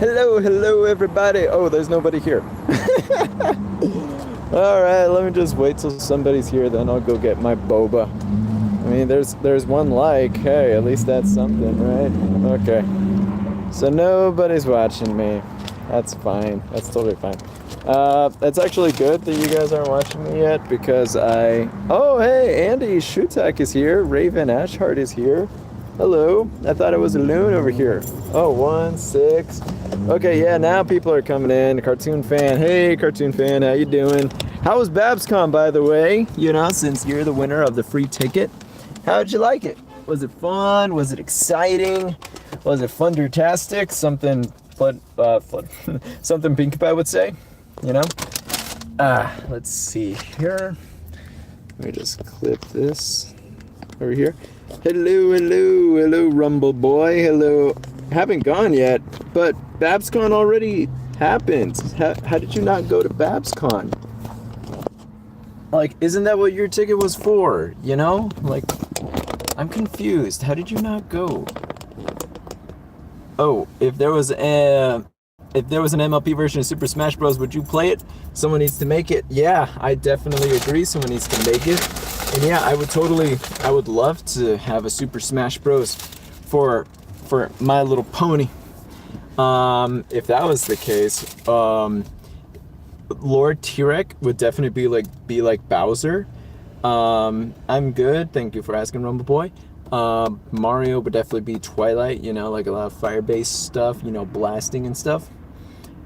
Hello, everybody. Oh, there's nobody here. All right, let me just wait till somebody's here, then I'll go get my boba. I mean, there's one like. Hey, at least that's something, right? Okay. So nobody's watching me. That's fine. That's totally fine. It's actually good that you guys aren't watching me yet because Oh, hey, Andy Shutak is here. Raven Ashhart is here. Hello. I thought it was a loon over here. Oh, 1, 6. Okay, yeah, now people are coming in. Cartoon fan. Hey, cartoon fan, how you doing? How was BabsCon, by the way? You know, since you're the winner of the free ticket. How'd you like it? Was it fun? Was it exciting? Was it fundertastic? Something something Pink Pie would say, you know? Let's see here. Let me just clip this over here. Hello, Rumble Boy. Hello. Haven't gone yet, but BabsCon already happened. How did you not go to BabsCon? Like, isn't that what your ticket was for? You know? Like, I'm confused. How did you not go? Oh, if there was an MLP version of Super Smash Bros., would you play it? Someone needs to make it. Yeah, I definitely agree. Someone needs to make it. And yeah, I would love to have a Super Smash Bros. for My Little Pony. If that was the case, Lord T-Rex would definitely be like Bowser. I'm good. Thank you for asking, Rumble Boy. Mario would definitely be Twilight, you know, like a lot of fire-based stuff, you know, blasting and stuff.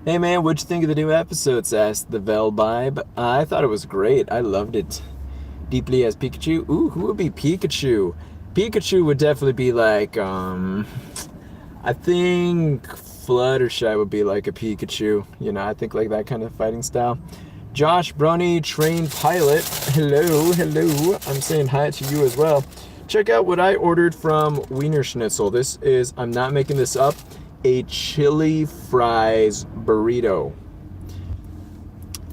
Hey man, what'd you think of the new episodes? Asked the Velvibe. I thought it was great. I loved it. Deeply as Pikachu. Ooh, who would be Pikachu? Pikachu would definitely be like, I think Fluttershy would be like a Pikachu. You know, I think like that kind of fighting style. Josh Brony, trained pilot. Hello. I'm saying hi to you as well. Check out what I ordered from Wiener Schnitzel. This is, I'm not making this up, a chili fries burrito.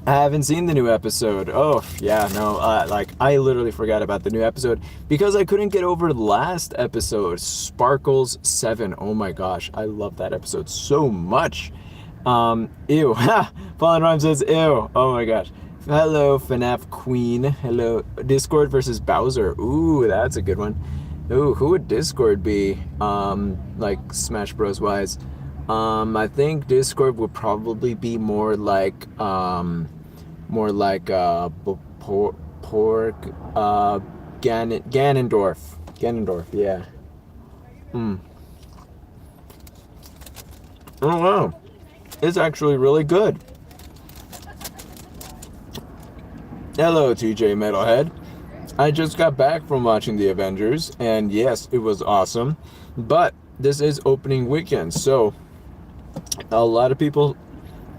I haven't seen the new episode. Oh, yeah, no, like, I literally forgot about the new episode because I couldn't get over the last episode, Sparkles 7. Oh my gosh, I love that episode so much. Ew. Fallen Rhyme says, ew. Oh my gosh. Hello, FNAF Queen. Hello. Discord versus Bowser. Ooh, that's a good one. Ooh, who would Discord be? Like Smash Bros. Wise. I think Discord would probably be more like Ganondorf. Ganondorf, yeah. Oh wow. It's actually really good. Hello, TJ Metalhead. I just got back from watching the Avengers, and yes, it was awesome. But this is opening weekend, so a lot of people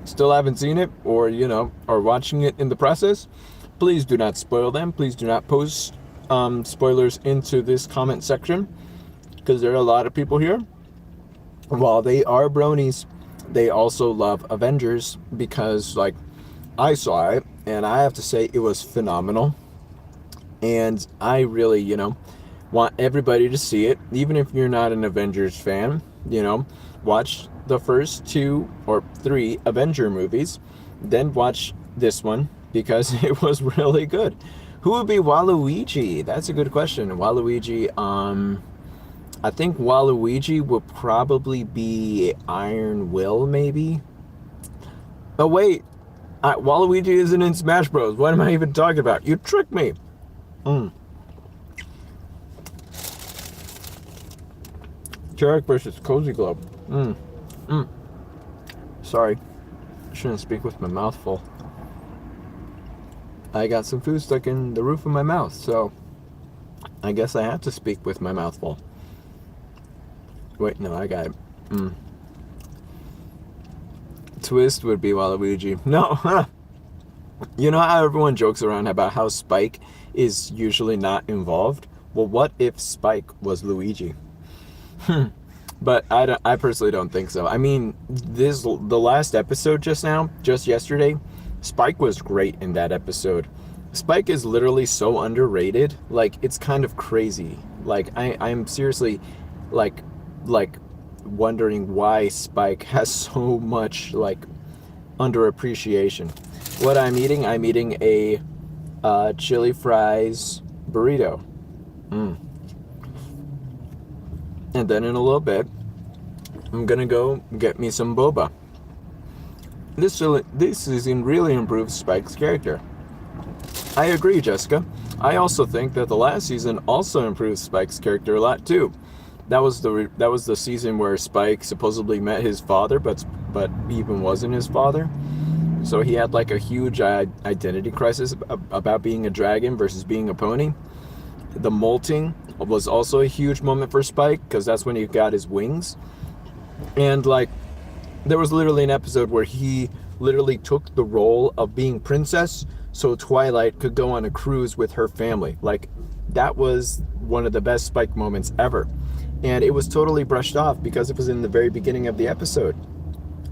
still haven't seen it, or you know, are watching it in the process. Please do not spoil them. Please do not post spoilers into this comment section, because there are a lot of people here. While they are bronies, they also love Avengers, because like I saw it, and I have to say it was phenomenal. And I really, you know, want everybody to see it, even if you're not an Avengers fan. You know, watch the first 2 or 3 Avenger movies, then watch this one because it was really good. Who would be Waluigi? That's a good question. Waluigi, I think Waluigi would probably be Iron Will, maybe. Oh wait, Waluigi isn't in Smash Bros. What am I even talking about? You tricked me. Jarek versus Cozy Globe. Sorry, I shouldn't speak with my mouth full. I got some food stuck in the roof of my mouth, so I guess I have to speak with my mouth full. Wait, no, I got it. Twist would be Waluigi. No, you know how everyone jokes around about how Spike is usually not involved? Well, what if Spike was Luigi? But I personally don't think so. I mean, the last episode just yesterday, Spike was great in that episode. Spike is literally so underrated. Like, it's kind of crazy. Like, I'm seriously, like wondering why Spike has so much like underappreciation. What I'm eating a chili fries burrito. And then in a little bit, I'm gonna go get me some boba. This season really improved Spike's character. I agree, Jessica. I also think that the last season also improved Spike's character a lot too. That was the season where Spike supposedly met his father, but even wasn't his father. So he had like a huge identity crisis about being a dragon versus being a pony. The molting was also a huge moment for Spike because that's when he got his wings. And like, there was literally an episode where he literally took the role of being princess so Twilight could go on a cruise with her family. Like, that was one of the best Spike moments ever. And it was totally brushed off because it was in the very beginning of the episode.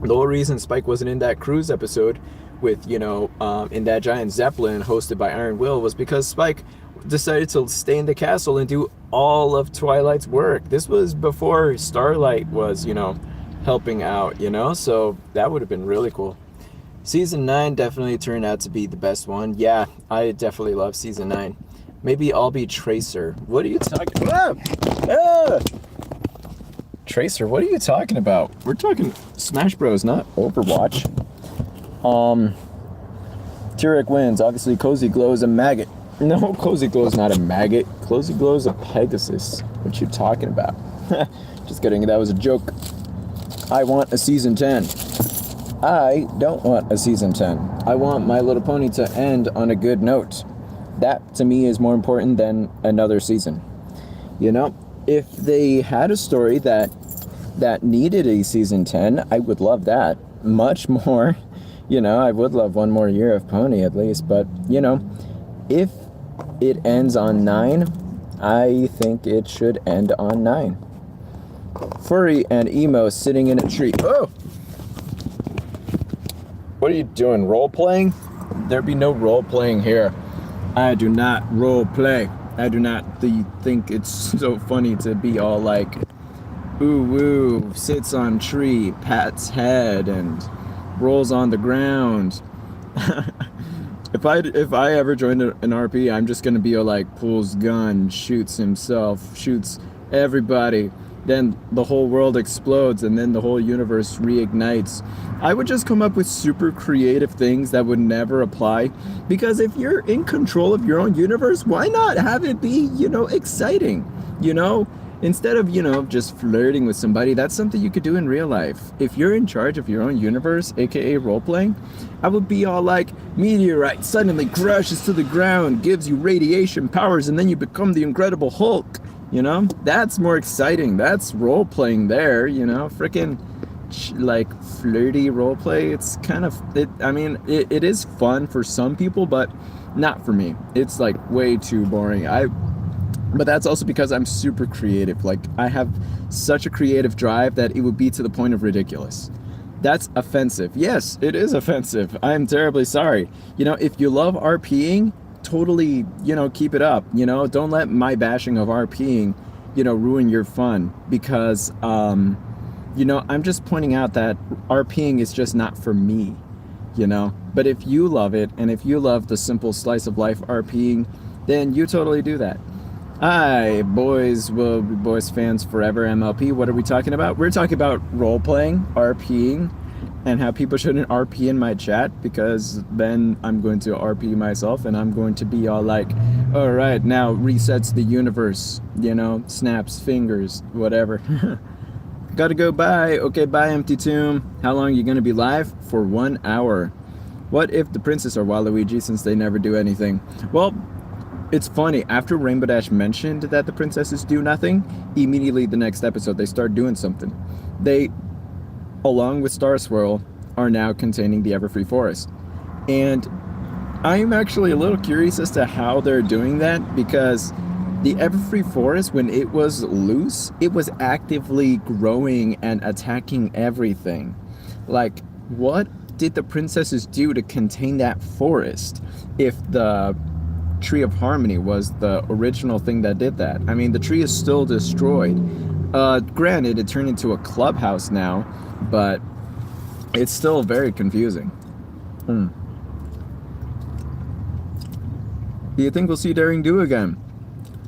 The whole reason Spike wasn't in that cruise episode with, in that giant Zeppelin hosted by Iron Will was because Spike decided to stay in the castle and do all of Twilight's work. This was before Starlight was, helping out, so that would have been really cool. Season 9 definitely turned out to be the best one. Yeah, I definitely love Season 9. Maybe I'll be Tracer. What are you talking about? Tracer, what are you talking about? We're talking Smash Bros, not Overwatch. Tyrek wins. Obviously, Cozy Glow is a maggot. No, Cozy Glow is not a maggot. Cozy Glow is a Pegasus. What you talking about? Just kidding. That was a joke. I want a Season 10. I don't want a Season 10. I want My Little Pony to end on a good note. That, to me, is more important than another season. If they had a story that needed a Season 10, I would love that. Much more. I would love one more year of Pony at least. But, if it ends on 9, I think it should end on 9. Furry and emo sitting in a tree. Oh! What are you doing? Role playing? There be no role playing here. I do not role play. I do not think it's so funny to be all like, ooh woo, sits on tree, pats head, and rolls on the ground. If I ever join an RP, I'm just gonna be all like, pulls gun, shoots himself, shoots everybody. Then the whole world explodes and then the whole universe reignites. I would just come up with super creative things that would never apply. Because if you're in control of your own universe, why not have it be, exciting? Instead of, just flirting with somebody, that's something you could do in real life. If you're in charge of your own universe, aka role-playing, I would be all like, meteorite suddenly crashes to the ground, gives you radiation powers, and then you become the Incredible Hulk. That's more exciting. That's role playing there, freaking like flirty role play. It's kind of it is fun for some people, but not for me. It's like way too boring. But that's also because I'm super creative. Like, I have such a creative drive that it would be to the point of ridiculous. That's offensive. Yes, it is offensive. I'm terribly sorry. If you love RPing, totally, keep it up. Don't let my bashing of RPing, ruin your fun, because, I'm just pointing out that RPing is just not for me, But if you love it, and if you love the simple slice of life RPing, then you totally do that. Hi, boys, will be boys fans forever, MLP. What are we talking about? We're talking about role-playing, RPing, and how people shouldn't RP in my chat, because then I'm going to RP myself and I'm going to be all like, all right, now resets the universe, snaps fingers, whatever. Gotta go, bye. Okay, bye, Empty Tomb. How long are you going to be live? For 1 hour. What if the princess are Waluigi, since they never do anything? Well, it's funny, after Rainbow Dash mentioned that the princesses do nothing, immediately the next episode they start doing something. They, along with Star Swirl, are now containing the Everfree Forest. And I'm actually a little curious as to how they're doing that, because the Everfree Forest, when it was loose, it was actively growing and attacking everything. Like, what did the princesses do to contain that forest if the Tree of Harmony was the original thing that did that? I mean, the tree is still destroyed. Granted, it turned into a clubhouse now, but it's still very confusing. Do you think we'll see Daring Do again?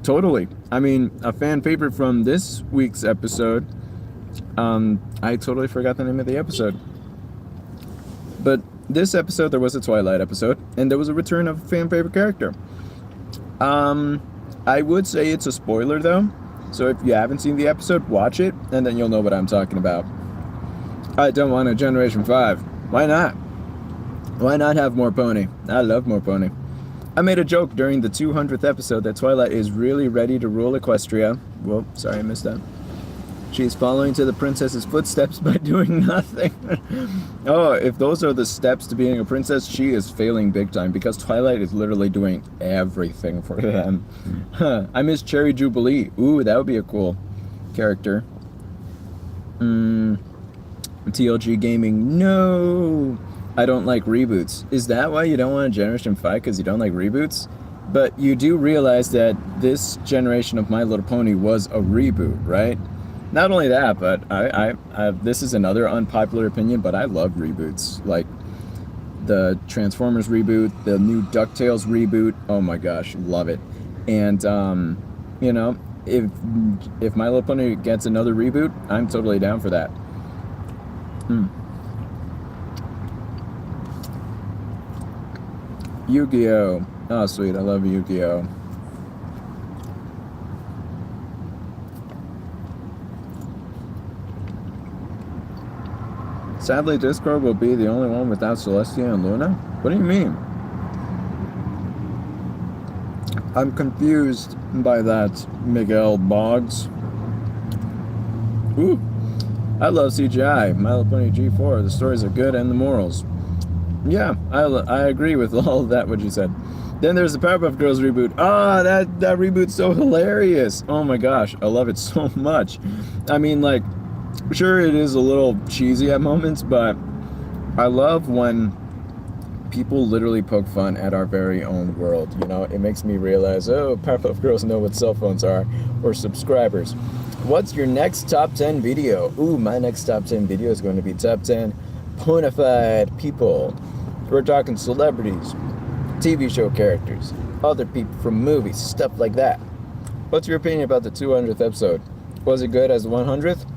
Totally. I mean, a fan favorite from this week's episode, I totally forgot the name of the episode. But this episode, there was a Twilight episode, and there was a return of a fan favorite character. I would say it's a spoiler, though. So if you haven't seen the episode, watch it, and then you'll know what I'm talking about. I don't want a Generation 5. Why not? Why not have more pony? I love more pony. I made a joke during the 200th episode that Twilight is really ready to rule Equestria. Whoa, sorry I missed that. She's following to the princess's footsteps by doing nothing. Oh, if those are the steps to being a princess, she is failing big time because Twilight is literally doing everything for them. I miss Cherry Jubilee. Ooh, that would be a cool character. TLG Gaming, no. I don't like reboots. Is that why you don't want a Generation 5? Because you don't like reboots? But you do realize that this generation of My Little Pony was a reboot, right? Not only that, but I this is another unpopular opinion, but I love reboots. Like the Transformers reboot, the new DuckTales reboot. Oh my gosh, love it. And you know, if My Little Pony gets another reboot, I'm totally down for that. Yu-Gi-Oh! Oh sweet, I love Yu-Gi-Oh! Sadly, Discord will be the only one without Celestia and Luna? What do you mean? I'm confused by that, Miguel Boggs. Ooh, I love CGI. My Little Pony G4. The stories are good and the morals. Yeah, I agree with all of that, what you said. Then there's the Powerpuff Girls reboot. Ah, that reboot's so hilarious. Oh my gosh, I love it so much. I mean, like, sure, it is a little cheesy at moments, but I love when people literally poke fun at our very own world. You know, it makes me realize, oh, Powerpuff Girls know what cell phones are, or subscribers. What's your next top 10 video? Ooh, my next top 10 video is going to be top 10 ponified people. We're talking celebrities, TV show characters, other people from movies, stuff like that. What's your opinion about the 200th episode? Was it good as the 100th?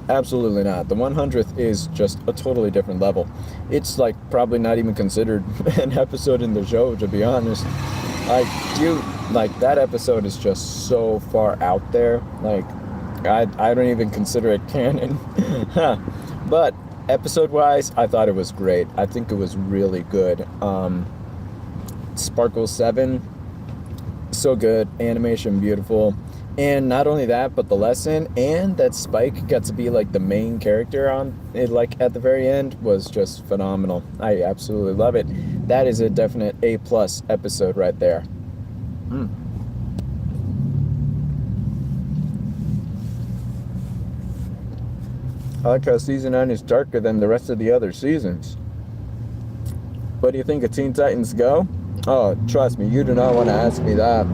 Absolutely not. The 100th is just a totally different level. It's like probably not even considered an episode in the show, to be honest. Like that episode is just so far out there. Like I don't even consider it canon. But episode wise, I thought it was great. I think it was really good. Sparkle 7, so good. Animation beautiful. And not only that, but the lesson and that Spike got to be like the main character on it, like at the very end, was just phenomenal. I absolutely love it. That is a definite A+ episode right there. I like how season 9 is darker than the rest of the other seasons. What do you think of Teen Titans Go? Oh, trust me, you do not want to ask me that.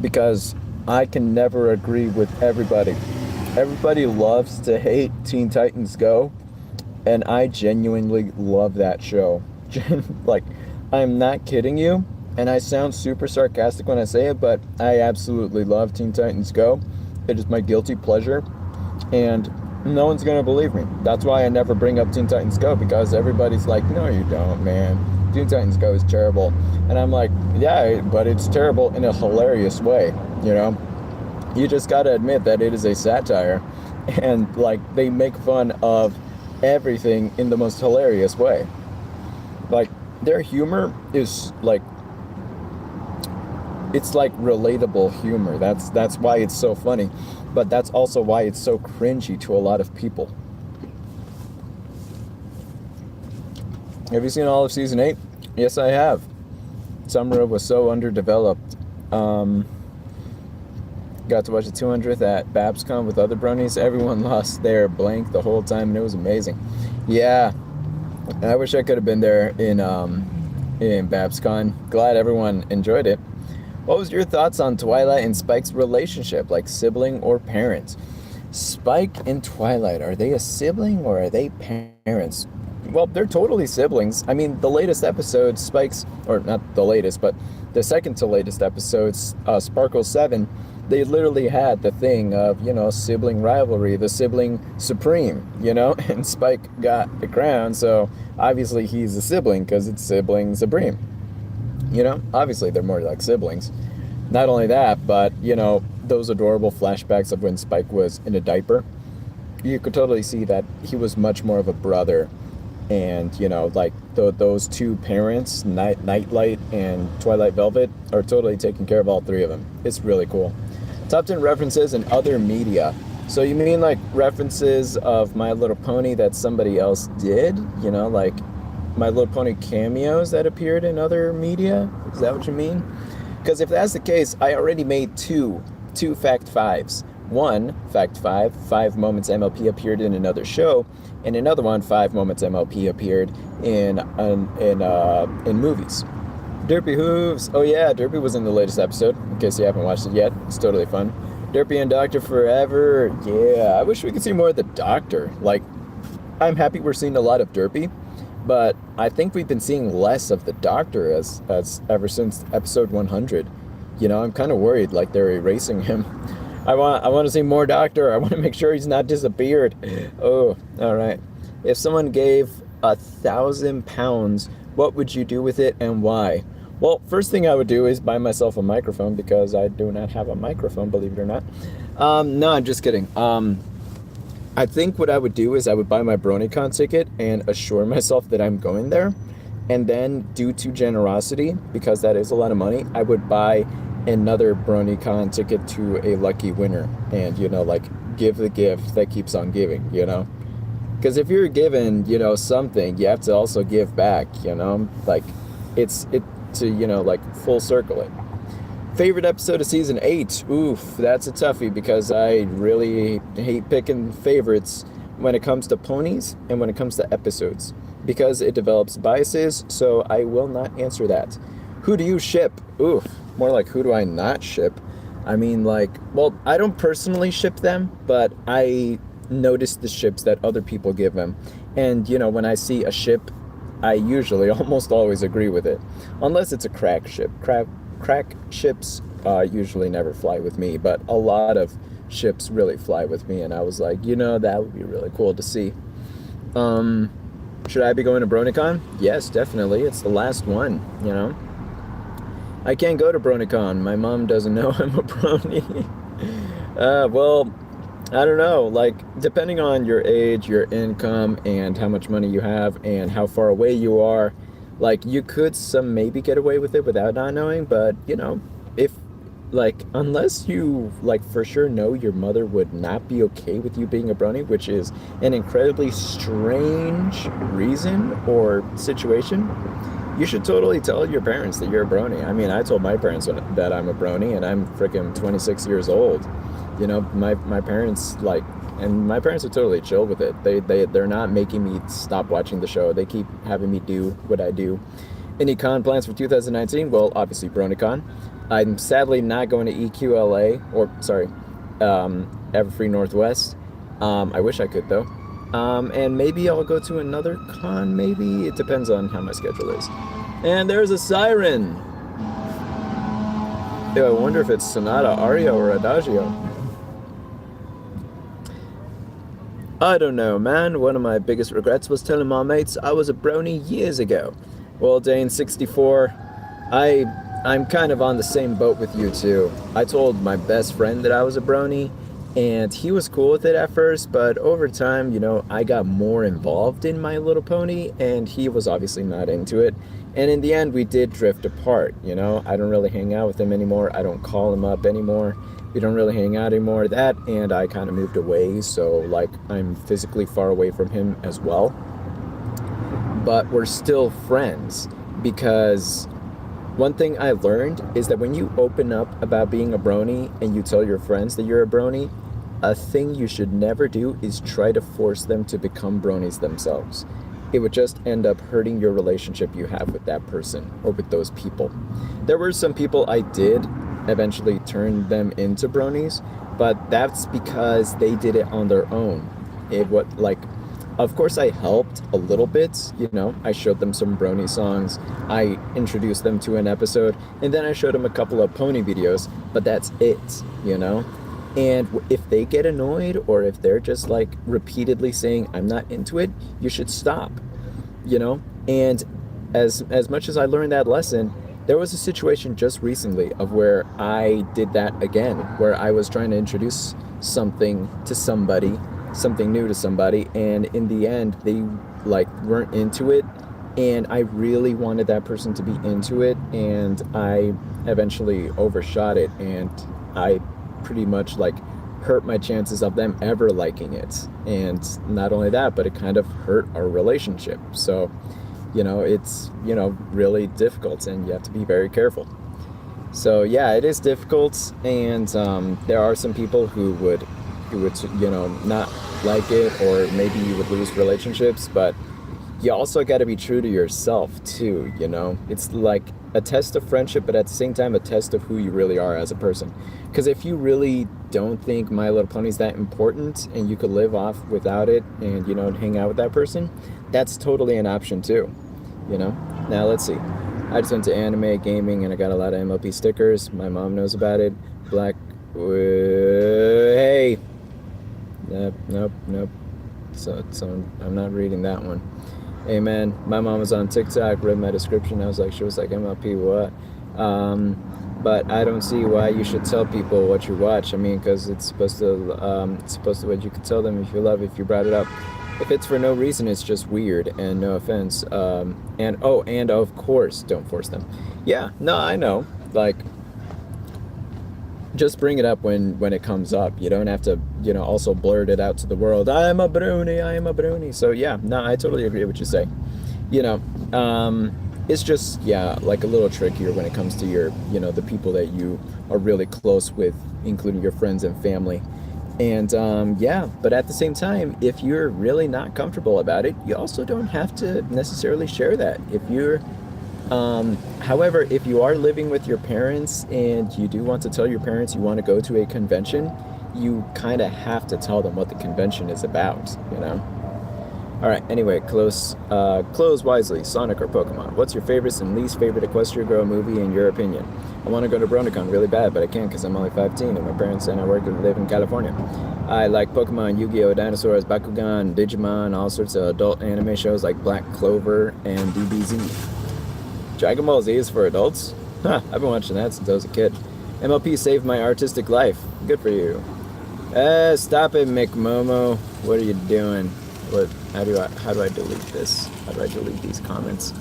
Because I can never agree with everybody. Everybody loves to hate Teen Titans Go, and I genuinely love that show. Like, I'm not kidding you, and I sound super sarcastic when I say it, but I absolutely love Teen Titans Go. It is my guilty pleasure, and no one's gonna believe me. That's why I never bring up Teen Titans Go, because everybody's like, no you don't, man. Teen Titans Go is terrible. And I'm like, yeah, but it's terrible in a hilarious way, you know? You just gotta admit that it is a satire, and like, they make fun of everything in the most hilarious way. Like, their humor is like, it's like relatable humor. That's why it's so funny, but that's also why it's so cringy to a lot of people. Have you seen all of season 8? Yes, I have. Summer was so underdeveloped. Got to watch the 200th at BabsCon with other bronies. Everyone lost their blank the whole time, and it was amazing. Yeah, I wish I could have been there in BabsCon. Glad everyone enjoyed it. What was your thoughts on Twilight and Spike's relationship, like sibling or parents? Spike and Twilight, are they a sibling or are they parents? Well, they're totally siblings. I mean, the latest episode, Spike's, or not the latest, but the second to latest episodes, Sparkle 7, they literally had the thing of, sibling rivalry, the sibling supreme, and Spike got the crown, so obviously he's a sibling because it's sibling supreme. Obviously they're more like siblings. Not only that, but, those adorable flashbacks of when Spike was in a diaper, you could totally see that he was much more of a brother. And, those two parents, Nightlight and Twilight Velvet, are totally taking care of all three of them. It's really cool. Top 10 references in other media. So you mean like references of My Little Pony that somebody else did? Like My Little Pony cameos that appeared in other media? Is that what you mean? Because if that's the case, I already made two Fact 5s. One, Fact 5 moments MLP appeared in another show, and another one, 5 moments MLP appeared in movies. Derpy Hooves. Oh yeah, Derpy was in the latest episode, in case you haven't watched it yet. It's totally fun. Derpy and Doctor Forever. Yeah, I wish we could see more of the Doctor. Like, I'm happy we're seeing a lot of Derpy, but I think we've been seeing less of the Doctor as ever since episode 100. I'm kind of worried, like they're erasing him. I want to see more Doctor. I want to make sure he's not disappeared. Oh, all right. If someone gave 1,000 pounds, what would you do with it and why? Well, first thing I would do is buy myself a microphone because I do not have a microphone, believe it or not. No, I'm just kidding. I think what I would do is I would buy my BronyCon ticket and assure myself that I'm going there. And then, due to generosity, because that is a lot of money, I would buy another BronyCon ticket to a lucky winner. And, give the gift that keeps on giving, Because if you're given, something, you have to also give back, Like, it's to, full circle it. Favorite episode of season 8? Oof, that's a toughie because I really hate picking favorites when it comes to ponies and when it comes to episodes. Because it develops biases, so I will not answer that. Who do you ship? Oof, more like who do I not ship? I mean, I don't personally ship them, but I notice the ships that other people give them. And, when I see a ship, I usually almost always agree with it. Unless it's a crack ship. Crack ships usually never fly with me, but a lot of ships really fly with me, and I was like, that would be really cool to see. Should I be going to BronyCon? Yes, definitely. It's the last one, I can't go to BronyCon. My mom doesn't know I'm a brony. Well, I don't know. Depending on your age, your income, and how much money you have, and how far away you are, you could maybe get away with it without not knowing, but, if, unless you, for sure know your mother would not be okay with you being a brony, which is an incredibly strange reason or situation, you should totally tell your parents that you're a brony. I mean, I told my parents that I'm a brony, and I'm freaking 26 years old. My parents, and my parents are totally chill with it. They're not making me stop watching the show. They keep having me do what I do. Any con plans for 2019? Well, obviously BronyCon. I'm sadly not going to EQLA, Everfree Northwest. I wish I could, though. And maybe I'll go to another con, maybe? It depends on how my schedule is. And there's a siren! Ew, I wonder if it's Sonata, Aria, or Adagio. I don't know, man. One of my biggest regrets was telling my mates I was a brony years ago. Well, Dane64, I'm kind of on the same boat with you, too. I told my best friend that I was a brony, and he was cool with it at first, but over time, I got more involved in My Little Pony, and he was obviously not into it. And in the end, we did drift apart, I don't really hang out with him anymore. I don't call him up anymore. We don't really hang out anymore. That, and I kind of moved away, so, I'm physically far away from him as well. But we're still friends, because one thing I learned is that when you open up about being a brony and you tell your friends that you're a brony, a thing you should never do is try to force them to become bronies themselves. it would just end up hurting your relationship you have with that person or with those people. There were some people I did eventually turn them into bronies, but that's because they did it on their own. Of course I helped a little bit, I showed them some brony songs, I introduced them to an episode, and then I showed them a couple of pony videos, but that's it. And if they get annoyed, or if they're just like repeatedly saying, I'm not into it, you should stop, And as much as I learned that lesson, there was a situation just recently of where I did that again, where I was trying to introduce something to somebody, something new to somebody, and in the end, they weren't into it. And I really wanted that person to be into it, and I eventually overshot it, and I pretty much hurt my chances of them ever liking it. And not only that, but it kind of hurt our relationship. So, it's, really difficult, and you have to be very careful. So yeah, it is difficult, and there are some people who would not like it, or maybe you would lose relationships, but you also got to be true to yourself too. It's like a test of friendship, but at the same time a test of who you really are as a person. Because if you really don't think My Little Pony is that important, and you could live off without it, and hang out with that person, that's totally an option too. Now let's see, I just went to anime, gaming, and I got a lot of MLP stickers. My mom knows about it. Hey, nope. So I'm not reading that one. Hey man, my mom was on TikTok, read my description. She was like, MLP what? But I don't see why you should tell people what you watch. I mean, because it's supposed to what you could tell them if you brought it up. If it's for no reason, it's just weird, and no offense. And of course, don't force them. Yeah, no, I know. Just bring it up when it comes up. You don't have to, also blurt it out to the world. I am a brony. So yeah, no, I totally agree with what you say. It's just, yeah, a little trickier when it comes to your, the people that you are really close with, including your friends and family. And yeah, but at the same time, if you're really not comfortable about it, you also don't have to necessarily share that. However, if you are living with your parents and you do want to tell your parents you want to go to a convention, you kind of have to tell them what the convention is about, All right, anyway, close wisely. Sonic or Pokemon? What's your favorite and least favorite Equestria Girl movie in your opinion? I want to go to BronyCon really bad, but I can't because I'm only 15 and my parents and I work and live in California. I like Pokemon, Yu-Gi-Oh!, Dinosaurs, Bakugan, Digimon, all sorts of adult anime shows like Black Clover and DBZ. Dragon Ball Z is for adults? Huh, I've been watching that since I was a kid. MLP saved my artistic life. Good for you. Stop it, McMomo. What are you doing? How do I delete this? How do I delete these comments?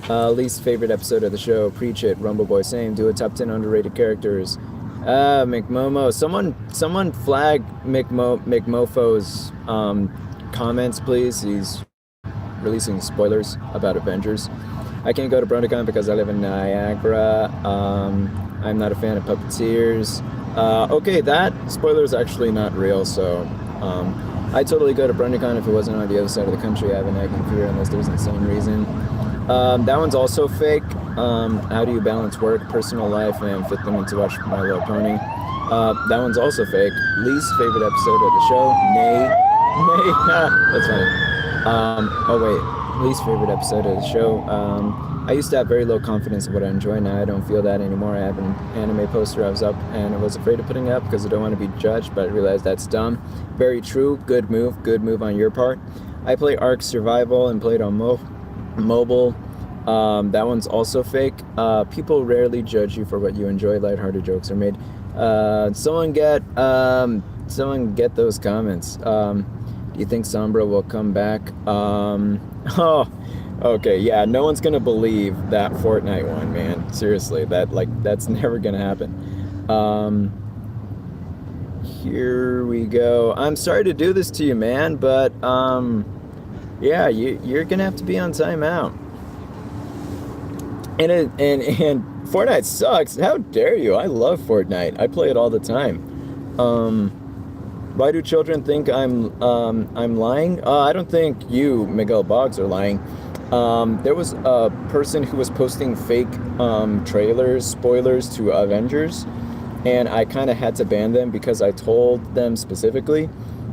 Least favorite episode of the show. Preach it. Rumble Boy same. Do a top 10 underrated characters. McMomo. Someone flag McMofo's comments, please. He's releasing spoilers about Avengers. I can't go to BronyCon because I live in Niagara. I'm not a fan of puppeteers. Okay, that spoiler is actually not real, so I totally go to BronyCon if it wasn't on the other side of the country. I have a nagging fear unless there's an insane reason. That one's also fake. How do you balance work, personal life, and fit them into watch My Little Pony? That one's also fake. Least favorite episode of the show? Nay. That's funny. Least favorite episode of the show. I used to have very low confidence in what I enjoy. Now I don't feel that anymore. I have an anime poster I was up and I was afraid of putting it up because I don't want to be judged, but I realized that's dumb. Very true. Good move on your part. I play Ark Survival and played on mobile. That one's also fake. People rarely judge you for what you enjoy. Lighthearted jokes are made. Someone get those comments. Do you think Sombra will come back? Oh, okay, yeah, no one's gonna believe that Fortnite one, man. Seriously, that's never gonna happen. Here we go. I'm sorry to do this to you, man, but yeah, you're gonna have to be on timeout. And Fortnite sucks. How dare you? I love Fortnite. I play it all the time. Why do children think I'm lying? I don't think you, Miguel Boggs, are lying. There was a person who was posting fake trailers, spoilers to Avengers, and I kind of had to ban them because I told them specifically,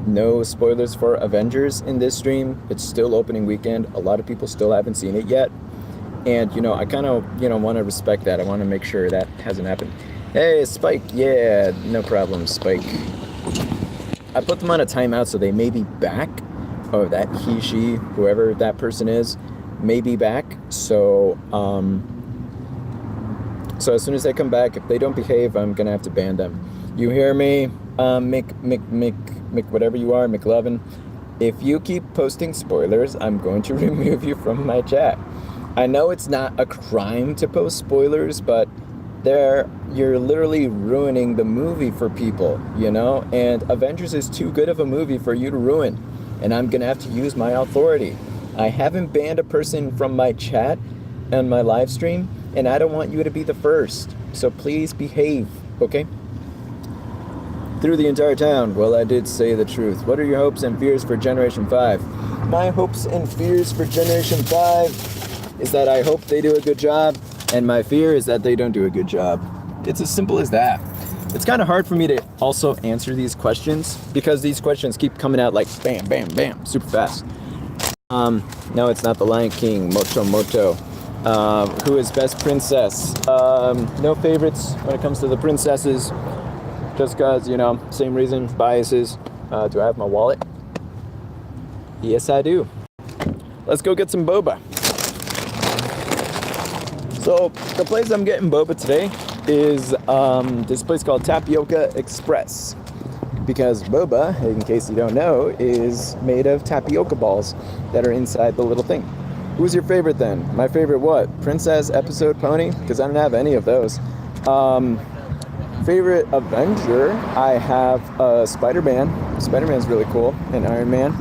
no spoilers for Avengers in this stream. It's still opening weekend. A lot of people still haven't seen it yet. And, I kind of, want to respect that. I want to make sure that hasn't happened. Hey, Spike. Yeah, no problem, Spike. I put them on a timeout so they may be back. Oh, that he, she, whoever that person is, may be back. So as soon as they come back, if they don't behave, I'm going to have to ban them. You hear me? Mick, whatever you are, McLovin. If you keep posting spoilers, I'm going to remove you from my chat. I know it's not a crime to post spoilers, but you're literally ruining the movie for people, and Avengers is too good of a movie for you to ruin, and I'm gonna have to use my authority. I haven't banned a person from my chat and my live stream, and I don't want you to be the first, so please behave, okay? Through the entire town, well, I did say the truth. What are your hopes and fears for Generation 5? My hopes and fears for Generation 5 is that I hope they do a good job, and my fear is that they don't do a good job. It's as simple as that. It's kind of hard for me to also answer these questions because these questions keep coming out like bam, bam, bam, super fast. No, it's not the Lion King, Moto. Who is best princess? No favorites when it comes to the princesses. Just because, same reason, biases. Do I have my wallet? Yes, I do. Let's go get some boba. So the place I'm getting boba today is this place called Tapioca Express, because boba, in case you don't know, is made of tapioca balls that are inside the little thing. Who's your favorite then? My favorite what? Princess, episode, pony? Because I don't have any of those. Favorite Avenger? I have Spider-Man. Spider-Man's really cool, and Iron Man.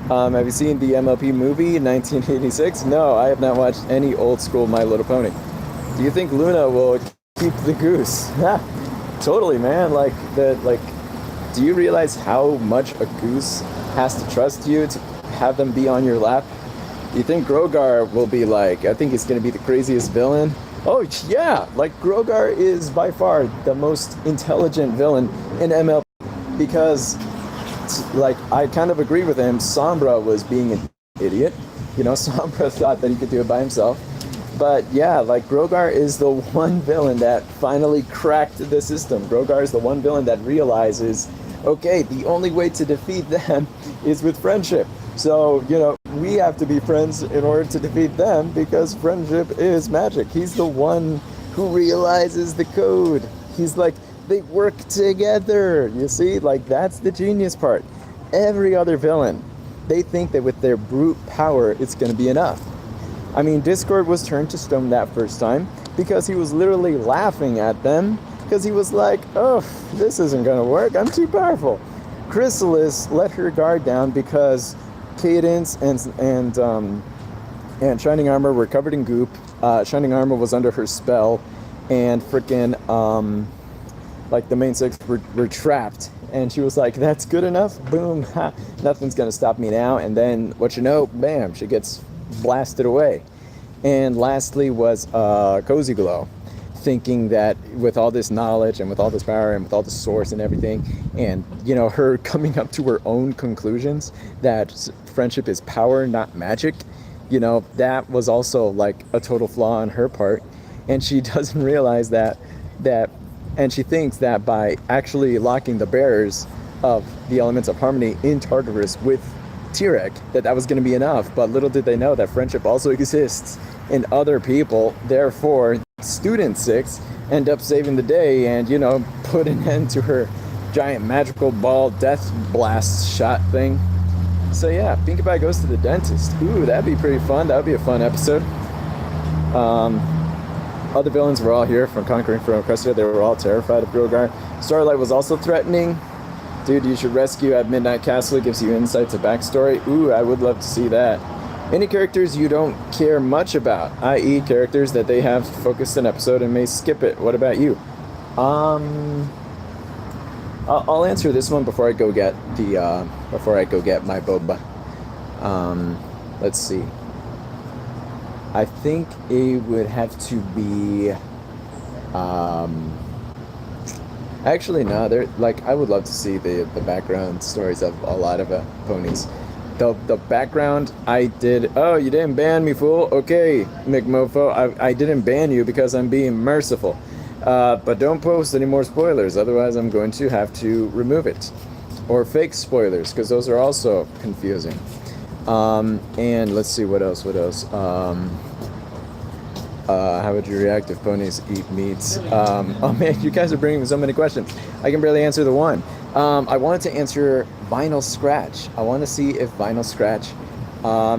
Have you seen the MLP movie, 1986? No, I have not watched any old school My Little Pony. Do you think Luna will keep the goose? Yeah, totally, man. Do you realize how much a goose has to trust you to have them be on your lap? Do you think Grogar will be I think he's going to be the craziest villain? Oh, yeah, Grogar is by far the most intelligent villain in MLP because I kind of agree with him. Sombra was being an idiot. Sombra thought that he could do it by himself. But yeah, Grogar is the one villain that finally cracked the system. Grogar is the one villain that realizes, okay, the only way to defeat them is with friendship. So, we have to be friends in order to defeat them because friendship is magic. He's the one who realizes the code. He's they work together, you see? That's the genius part. Every other villain, they think that with their brute power, it's going to be enough. I mean, Discord was turned to stone that first time because he was literally laughing at them because he was like, oh, this isn't going to work. I'm too powerful. Chrysalis let her guard down because Cadence and Shining Armor were covered in goop. Shining Armor was under her spell, and freaking the main six were trapped, and she was like, that's good enough, boom, ha, nothing's gonna stop me now. And then bam, she gets blasted away. And lastly was Cozy Glow, thinking that with all this knowledge and with all this power and with all the source and everything, and her coming up to her own conclusions that friendship is power, not magic, that was also a total flaw on her part. And she doesn't realize that and she thinks that by actually locking the bearers of the elements of harmony in Tartarus with Tirek, that was going to be enough. But little did they know that friendship also exists in other people. Therefore, Student 6 end up saving the day and, put an end to her giant magical ball death blast shot thing. So yeah, Pinkie Pie goes to the dentist. Ooh, that'd be pretty fun. That would be a fun episode. Other villains were all here from Conquering from Cressida. They were all terrified of Grogar. Starlight was also threatening. Dude, you should rescue at Midnight Castle. It gives you insight to backstory. Ooh, I would love to see that. Any characters you don't care much about, i.e. characters that they have focused an episode and may skip it. What about you? I'll answer this one before I go get my boba. Let's see. I think it would have to be. Actually, no. There, like, I would love to see the background stories of a lot of ponies. The background I did. Oh, you didn't ban me, fool. Okay, McMofo. I didn't ban you because I'm being merciful. But don't post any more spoilers, otherwise I'm going to have to remove it. Or fake spoilers, because those are also confusing. And let's see, what else? How would you react if ponies eat meats? Oh man, you guys are bringing me so many questions. I can barely answer the one. I wanted to answer Vinyl Scratch. I want to see if Vinyl Scratch...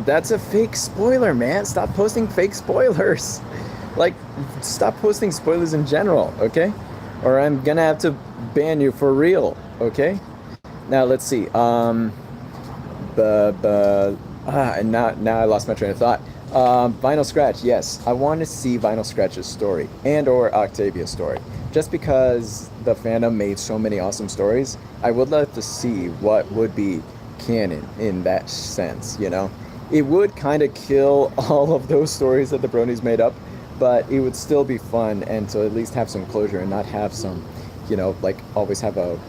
that's a fake spoiler, man. Stop posting fake spoilers. Like, stop posting spoilers in general, okay? Or I'm gonna have to ban you for real, okay? Now, let's see. And now I lost my train of thought. Vinyl Scratch, yes. I want to see Vinyl Scratch's story and or Octavia's story. Just because the fandom made so many awesome stories, I would love to see what would be canon in that sense, you know? It would kind of kill all of those stories that the bronies made up, but it would still be fun and to at least have some closure and not have some, you know, like always have a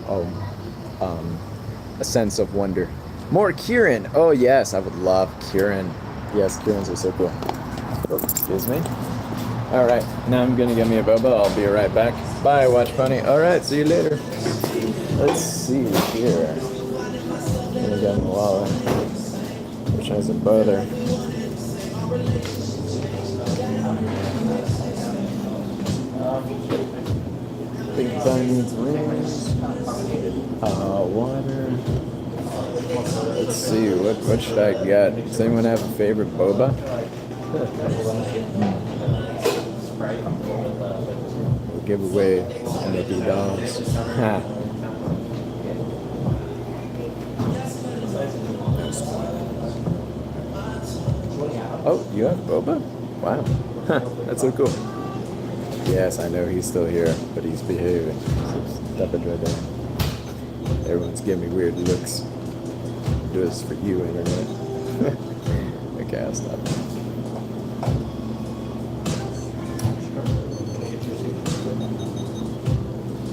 sense of wonder. More Kieran. Oh yes, I would love Kieran. Yes, Kieran's are so cool. Oh, excuse me. All right, now I'm gonna get me a boba. I'll be right back. Bye, WatchPony. All right, see you later. Let's see here. Gonna get him a wallet. Which has a brother. Big time needs rings. Water. Let's see, what should I get? Does anyone have a favorite boba? We'll give away $100. Oh, you have boba? Wow. That's so cool. Yes, I know he's still here, but he's behaving. Step it right there. Everyone's giving me weird looks. Do this for you, internet. Okay, I'll stop.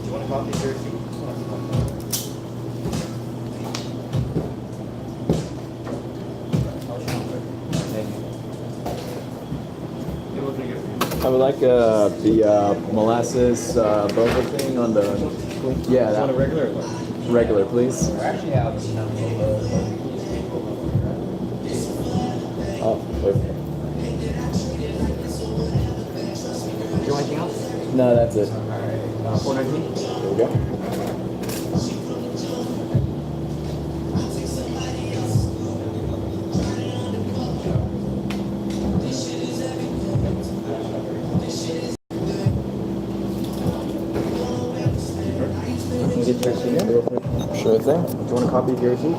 You want a coffee here? I would like the molasses boba thing on the... Yeah, that. Want a regular or what? Regular, please. Actually, have. Oh, perfect. Do you want anything else? No, that's it. Alright, $4.19. There we go. Sure thing. Do you want a copy of your receipt?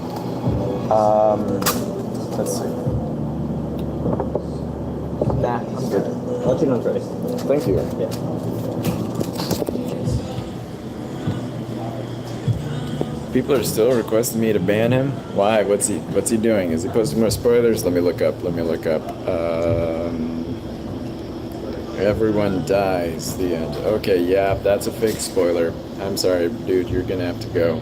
Let's see. Nah, I'm good. I'll take it on Friday. Thank you. Yeah. People are still requesting me to ban him. Why? What's he doing? Is he posting more spoilers? Let me look up. Everyone dies. The end. Okay, yeah, that's a fake spoiler. I'm sorry, dude. You're gonna have to go.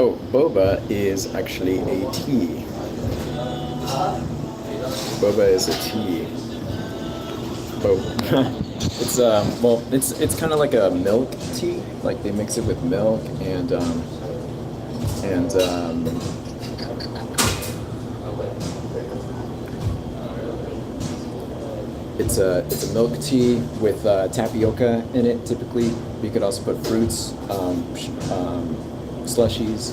Oh, boba is actually a tea. Boba is a tea. Oh, it's well, it's kind of like a milk tea. Like they mix it with milk and it's a milk tea with tapioca in it. Typically, you could also put fruits, slushies.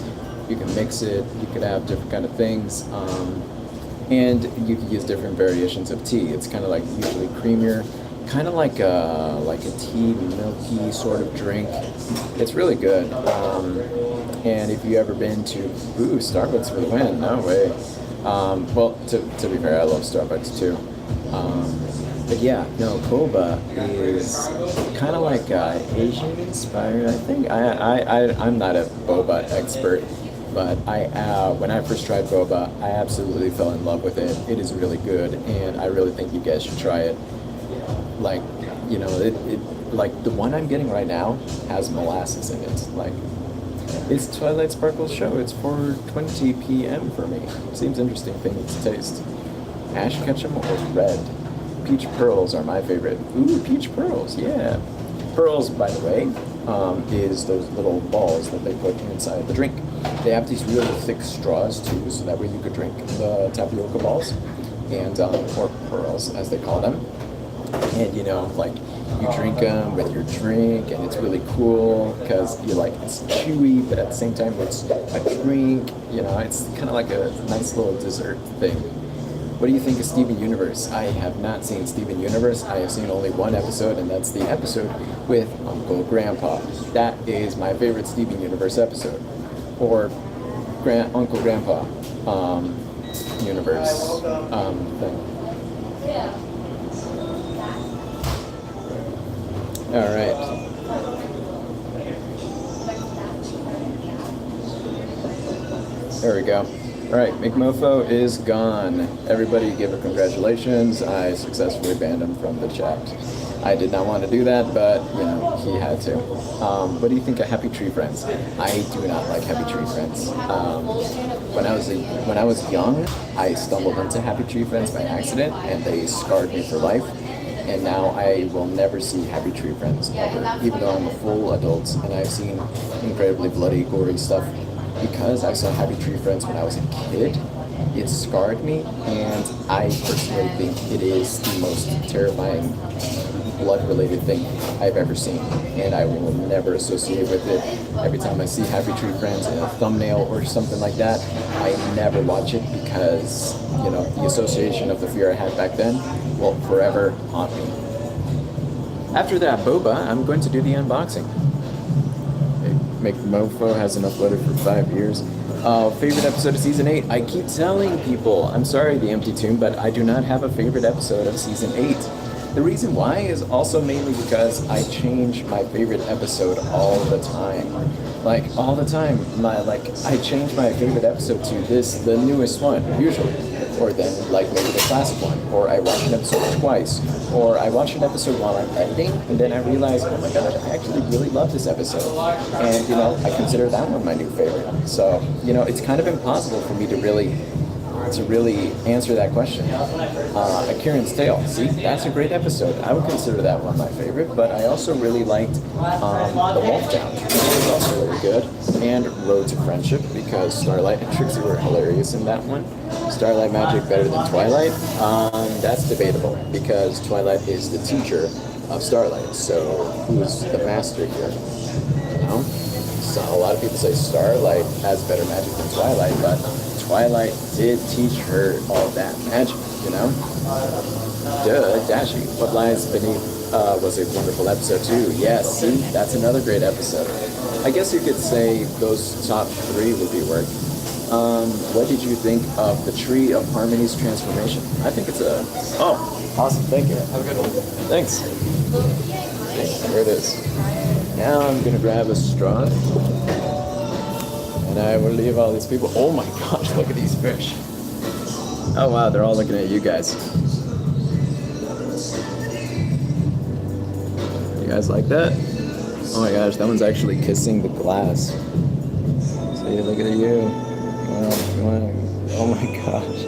You can mix it. You could have different kind of things, and you could use different variations of tea. It's kind of like usually creamier, kind of like a tea milky sort of drink. It's really good. And if you ever been to Starbucks for the win, no way. Well, to be fair, I love Starbucks too. But yeah, no, Boba is kind of like Asian inspired. I think I'm not a Boba expert, but when I first tried Boba, I absolutely fell in love with it. It is really good, and I really think you guys should try it. Like, it like the one I'm getting right now has molasses in it. Like, it's Twilight Sparkle's show. It's 4:20 p.m. for me. Seems interesting thing to taste. Ash Ketchum or red? Peach pearls are my favorite. Ooh, peach pearls, yeah. Pearls, by the way, is those little balls that they put inside the drink. They have these really thick straws too, so that way you could drink the tapioca balls, and or pearls as they call them. And like you drink them with your drink, and it's really cool because it's chewy, but at the same time it's a drink. It's kind of like a nice little dessert thing. What do you think of Steven Universe? I have not seen Steven Universe. I have seen only one episode, and that's the episode with Uncle Grandpa. That is my favorite Steven Universe episode. Or Uncle Grandpa Universe thing. Alright. There we go. Alright, McMofo is gone. Everybody give her congratulations. I successfully banned him from the chat. I did not want to do that, but, he had to. What do you think of Happy Tree Friends? I do not like Happy Tree Friends. When I was young, I stumbled into Happy Tree Friends by accident, and they scarred me for life. And now I will never see Happy Tree Friends ever, even though I'm a full adult and I've seen incredibly bloody, gory stuff. Because I saw Happy Tree Friends when I was a kid, it scarred me, and I personally think it is the most terrifying blood-related thing I've ever seen, and I will never associate with it. Every time I see Happy Tree Friends in a thumbnail or something like that, I never watch it because, the association of the fear I had back then will forever haunt me. After that Boba, I'm going to do the unboxing. McMofo hasn't uploaded for 5 years. Favorite episode of Season 8? I keep telling people, I'm sorry, The Empty Tomb, but I do not have a favorite episode of Season 8. The reason why is also mainly because I change my favorite episode all the time. All the time. I change my favorite episode to the newest one, usually. Or then, maybe the classic one. Or I watch an episode twice. Or I watch an episode while I'm editing, and then I realize, oh my gosh, I actually really love this episode. And, I consider that one my new favorite. So, it's kind of impossible for me to really answer that question. Kieran's Tale. See, that's a great episode. I would consider that one my favorite, but I also really liked The Wolf Town. It was also really good. And Road to Friendship, because Starlight and Trixie were hilarious in that one. Starlight Magic better than Twilight? That's debatable, because Twilight is the teacher of Starlight, so who's the master here? So a lot of people say Starlight has better magic than Twilight, but Twilight did teach her all that magic, Duh, Dashi. What Lies Beneath was a wonderful episode too. Yes, see, that's another great episode. I guess you could say those top 3 would be work. What did you think of the Tree of Harmony's transformation? I think it's awesome, thank you. Have a good one. Thanks. There it is. Now I'm gonna grab a straw, and I will leave all these people. Oh my gosh, look at these fish. Oh wow, they're all looking at you guys. You guys like that? Oh my gosh, that one's actually kissing the glass. See, look at you. Wow. Oh my gosh.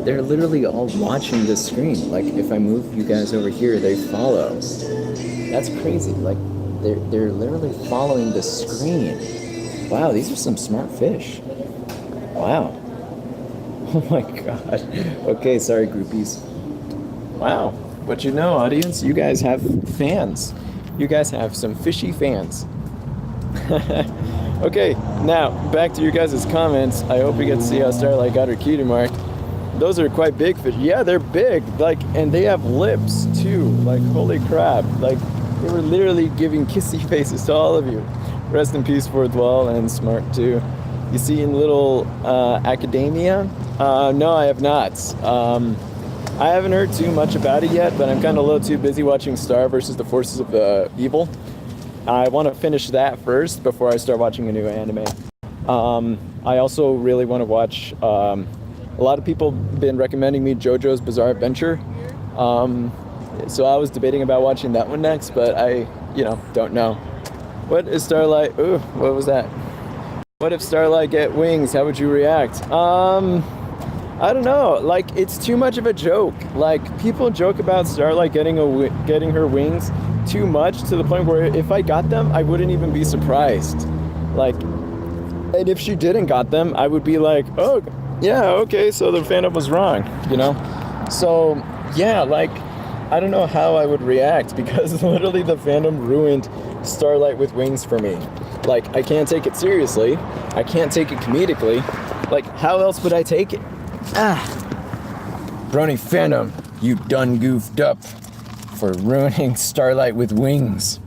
They're literally all watching the screen. If I move you guys over here, they follow. That's crazy. They're literally following the screen. Wow, these are some smart fish. Wow. Oh my god. Okay, sorry, groupies. Wow. But audience, you guys have fans. You guys have some fishy fans. Okay, now, back to you guys' comments. I hope you get to see how Starlight got her cutie mark. Those are quite big fish. Yeah, they're big. And they have lips, too. Holy crap. They were literally giving kissy faces to all of you. Rest in peace, Fourth Wall, and Smart, too. You see in little Academia? No, I have not. I haven't heard too much about it yet, but I'm kind of a little too busy watching Star versus the Forces of the Evil. I want to finish that first before I start watching a new anime. I also really want to watch, a lot of people have been recommending me JoJo's Bizarre Adventure. So I was debating about watching that one next, but I, don't know. What is Starlight? Ooh, what was that? What if Starlight get wings? How would you react? I don't know. Like, it's too much of a joke. Like, people joke about Starlight getting her wings too much to the point where if I got them, I wouldn't even be surprised. Like, and if she didn't got them, I would be like, oh, yeah, okay, so the fandom was wrong, So, yeah, like, I don't know how I would react because literally the fandom ruined Starlight with wings for me. Like, I can't take it seriously. I can't take it comedically. Like, how else would I take it? Brony fandom, you done goofed up for ruining Starlight with wings.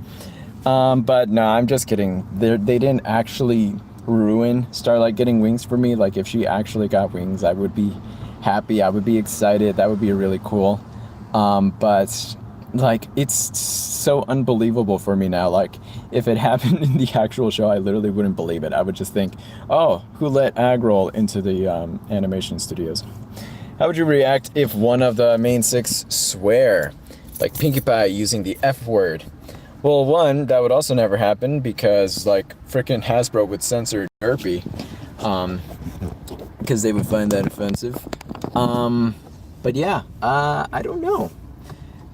But no, I'm just kidding. They didn't actually ruin Starlight getting wings for me. Like, if she actually got wings, I would be happy. I would be excited. That would be really cool. But like, it's so unbelievable for me now. Like, if it happened in the actual show, I literally wouldn't believe it. I would just think, oh, who let Aggroll into the animation studios? How would you react if one of the main 6 swear? Like Pinkie Pie using the F word. Well, one, that would also never happen because, like, frickin' Hasbro would censor Derpy. Because they would find that offensive. But yeah, I don't know.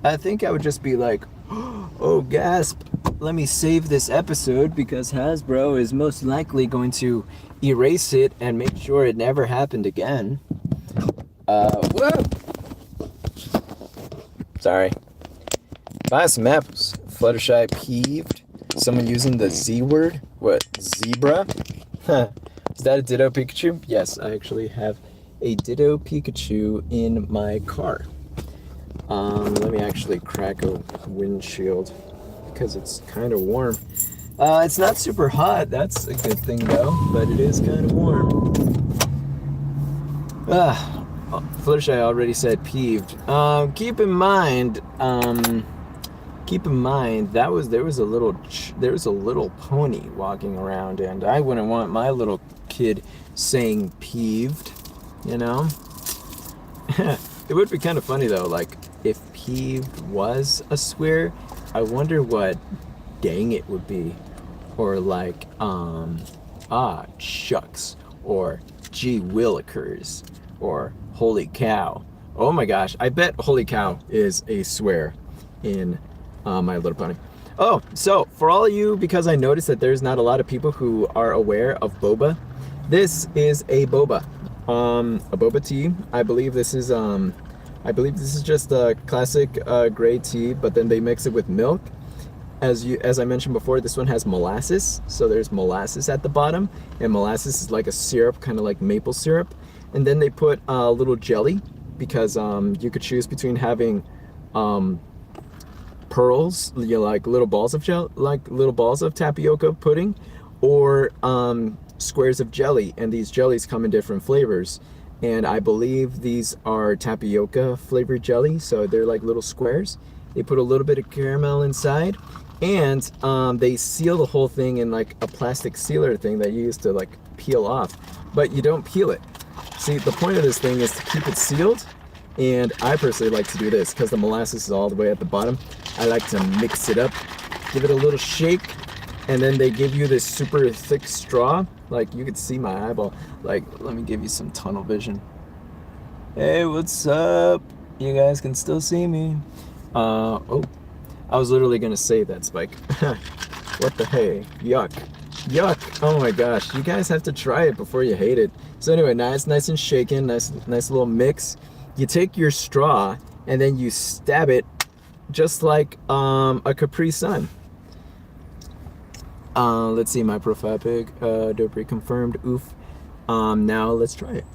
I think I would just be like, oh, gasp, let me save this episode because Hasbro is most likely going to erase it and make sure it never happened again. Whoa! Sorry. Buy some apples. Fluttershy peeved. Someone using the Z word? What, zebra? Huh. Is that a Ditto Pikachu? Yes, I actually have a Ditto Pikachu in my car. Let me actually crack a windshield because it's kind of warm. It's not super hot, that's a good thing though, but it is kind of warm. Fluttershy already said peeved. Keep in mind there was a little pony walking around, and I wouldn't want my little kid saying peeved, It would be kind of funny though, like, if peeved was a swear, I wonder what dang it would be. Or like, shucks. Or gee willikers. Or holy cow. Oh my gosh, I bet holy cow is a swear in My Little Pony. Oh, so for all of you, because I noticed that there's not a lot of people who are aware of boba, this is a boba. A boba tea. I believe this is just a classic gray tea, but then they mix it with milk. As I mentioned before, this one has molasses, so there's molasses at the bottom, and molasses is like a syrup, kind of like maple syrup. And then they put a little jelly, because you could choose between having pearls, like little balls of tapioca pudding, or squares of jelly, and these jellies come in different flavors. And I believe these are tapioca flavored jelly, so they're like little squares. They put a little bit of caramel inside, and they seal the whole thing in like a plastic sealer thing that you use to like peel off, but you don't peel it. See, the point of this thing is to keep it sealed, and I personally like to do this because the molasses is all the way at the bottom. I like to mix it up, give it a little shake, and then they give you this super thick straw. Like, you could see my eyeball. Like, let me give you some tunnel vision. Hey, what's up? You guys can still see me. Oh, I was literally gonna say that, Spike. What the hey? Yuck. Yuck. Oh my gosh. You guys have to try it before you hate it. So anyway, nice and shaken. Nice little mix. You take your straw and then you stab it just like a Capri Sun. Let's see, my profile pic. Dope confirmed. Oof. Now let's try it.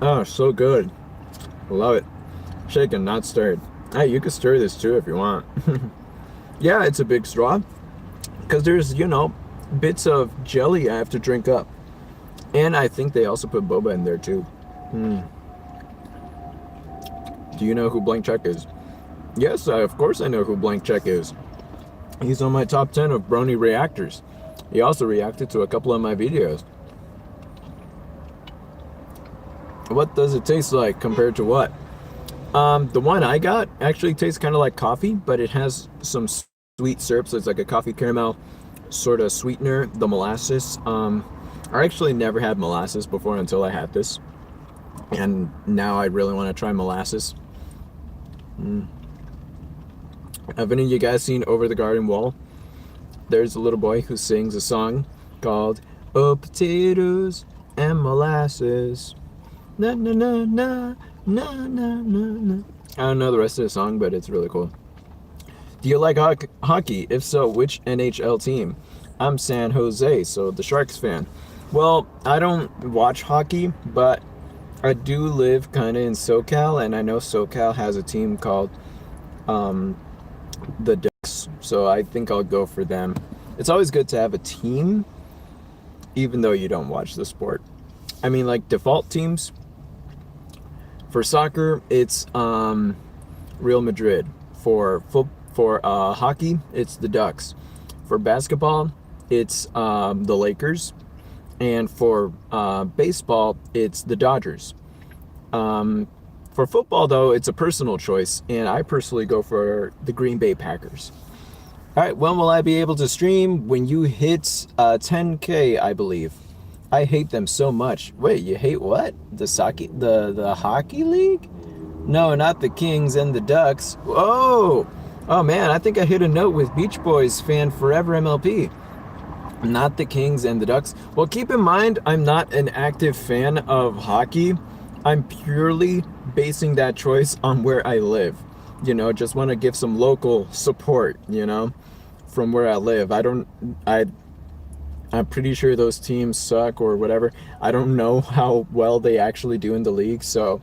Oh, so good. Love it. Shaken, not stirred. Hey, you can stir this too if you want. Yeah, it's a big straw. Because there's, bits of jelly I have to drink up. And I think they also put Boba in there too. Do you know who Blank Check is? Yes, of course I know who Blank Check is. He's on my top 10 of Brony reactors. He also reacted to a couple of my videos. What does it taste like compared to what? The one I got actually tastes kind of like coffee, but it has some sweet syrup, so it's like a coffee caramel sort of sweetener, the molasses. I actually never had molasses before until I had this. And now I really want to try molasses. Have any of you guys seen Over the Garden Wall? There's a little boy who sings a song called "Oh, potatoes and molasses. Na na na na na na na na." I don't know the rest of the song, but it's really cool. Do you like hockey? If so, which NHL team? I'm San Jose, so the Sharks fan. Well, I don't watch hockey, but I do live kind of in SoCal, and I know SoCal has a team called the Ducks, so I think I'll go for them. It's always good to have a team, even though you don't watch the sport. I mean, like default teams for soccer, it's Real Madrid. For hockey, it's the Ducks. For basketball, it's the Lakers, and for baseball, it's the Dodgers. For football, though, it's a personal choice, and I personally go for the Green Bay Packers. All right, when will I be able to stream? When you hit 10K, I believe. I hate them so much. Wait, you hate what? The hockey league? No, not the Kings and the Ducks. Oh man, I think I hit a note with Beach Boys fan Forever MLP. Not the Kings and the Ducks. Well, keep in mind, I'm not an active fan of hockey. I'm purely basing that choice on where I live. You know, just want to give some local support, you know, from where I live. I'm pretty sure those teams suck or whatever. I don't know how well they actually do in the league. So,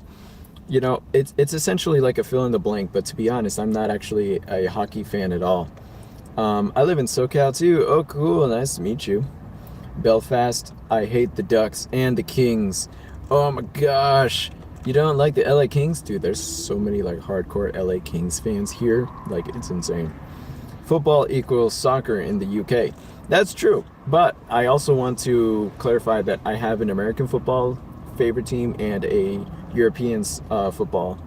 you know, it's essentially like a fill in the blank. But to be honest, I'm not actually a hockey fan at all. I live in SoCal too. Oh, cool. Nice to meet you. Belfast, I hate the Ducks and the Kings. Oh my gosh. You don't like the LA Kings? Dude, there's so many like hardcore LA Kings fans here. Like, it's insane. Football equals soccer in the UK. That's true. But I also want to clarify that I have an American football favorite team and a European football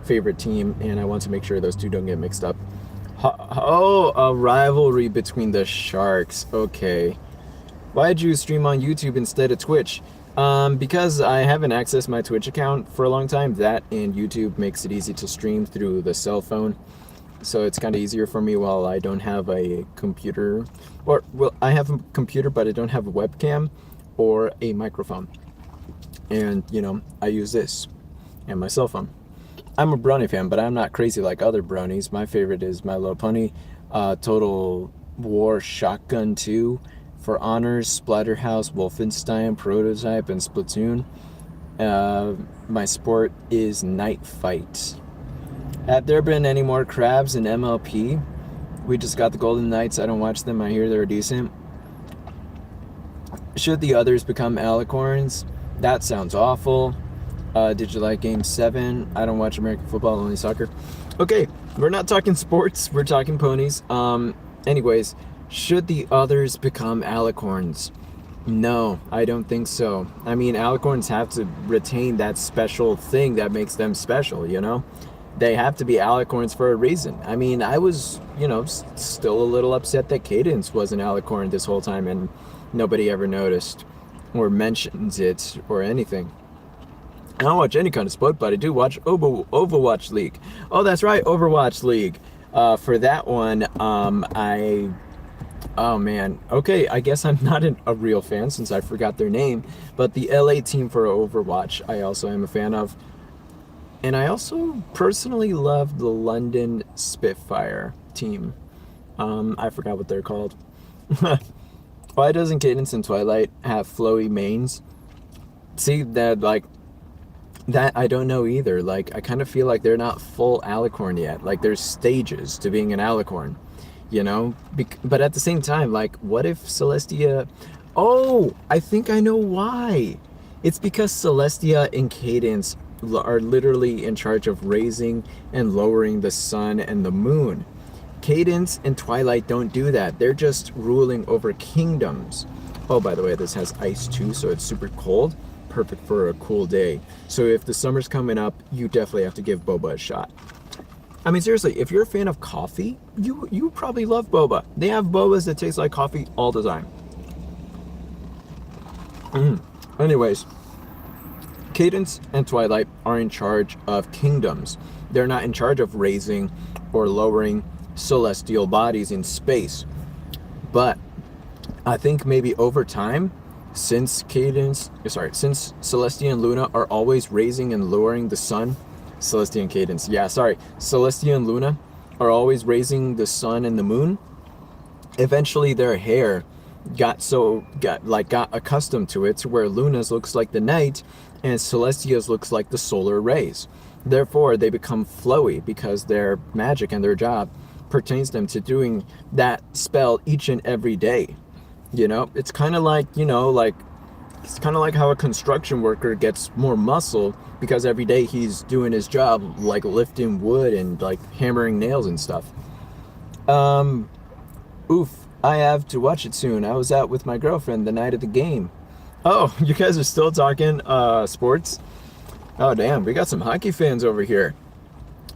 favorite team. And I want to make sure those two don't get mixed up. A rivalry between the Sharks. Okay. Why'd you stream on YouTube instead of Twitch? Because I haven't accessed my Twitch account for a long time. That and YouTube makes it easy to stream through the cell phone. So it's kind of easier for me while I don't have a computer. Or, well, I have a computer, but I don't have a webcam or a microphone. And, you know, I use this and my cell phone. I'm a Brony fan, but I'm not crazy like other Bronies. My favorite is My Little Pony, Total War Shotgun 2, For Honors, Splatterhouse, Wolfenstein, Prototype, and Splatoon. My sport is Night Fight. Have there been any more crabs in MLP? We just got the Golden Knights. I don't watch them. I hear they're decent. Should the others become alicorns? That sounds awful. Did you like Game 7? I don't watch American football, only soccer. Okay, we're not talking sports. We're talking ponies. Anyways, should the others become alicorns? No, I don't think so. I mean, alicorns have to retain that special thing that makes them special, you know? They have to be alicorns for a reason. I mean, I was, you know, still a little upset that Cadence was an alicorn this whole time and nobody ever noticed or mentions it or anything. I don't watch any kind of sport, but I do watch Overwatch League. Oh, that's right, Overwatch League. For that one, oh man, okay, I guess I'm not a real fan since I forgot their name, but the LA team for Overwatch, I also am a fan of. And I also personally love the London Spitfire team. I forgot what they're called. Why doesn't Cadence and Twilight have flowy mains? See, that, like, that I don't know either. Like, I kind of feel like they're not full alicorn yet. Like, there's stages to being an alicorn, you know? But at the same time, like, what if Celestia Oh, I think I know why. It's because Celestia and Cadence are literally in charge of raising and lowering the sun and the moon. Cadence and Twilight don't do that. They're just ruling over kingdoms. Oh, by the way, this has ice too, so it's super cold. Perfect for a cool day. So if the summer's coming up, you definitely have to give Boba a shot. I mean, seriously, if you're a fan of coffee, you probably love Boba. They have Bobas that taste like coffee all the time. Anyways, Cadence and Twilight are in charge of kingdoms. They're not in charge of raising or lowering celestial bodies in space. But I think maybe over time, since Celestia and Luna are always raising and lowering the sun, Celestia and Cadence, Celestia and Luna are always raising the sun and the moon. Eventually, their hair got accustomed to it, to where Luna's looks like the night and Celestia's looks like the solar rays. Therefore, they become flowy because their magic and their job pertains them to doing that spell each and every day. You know, it's kind of like, it's kind of like how a construction worker gets more muscle because every day he's doing his job, like lifting wood and like hammering nails and stuff. Oof, I have to watch it soon. I was out with my girlfriend the night of the game. Oh, you guys are still talking sports? Oh, damn, we got some hockey fans over here.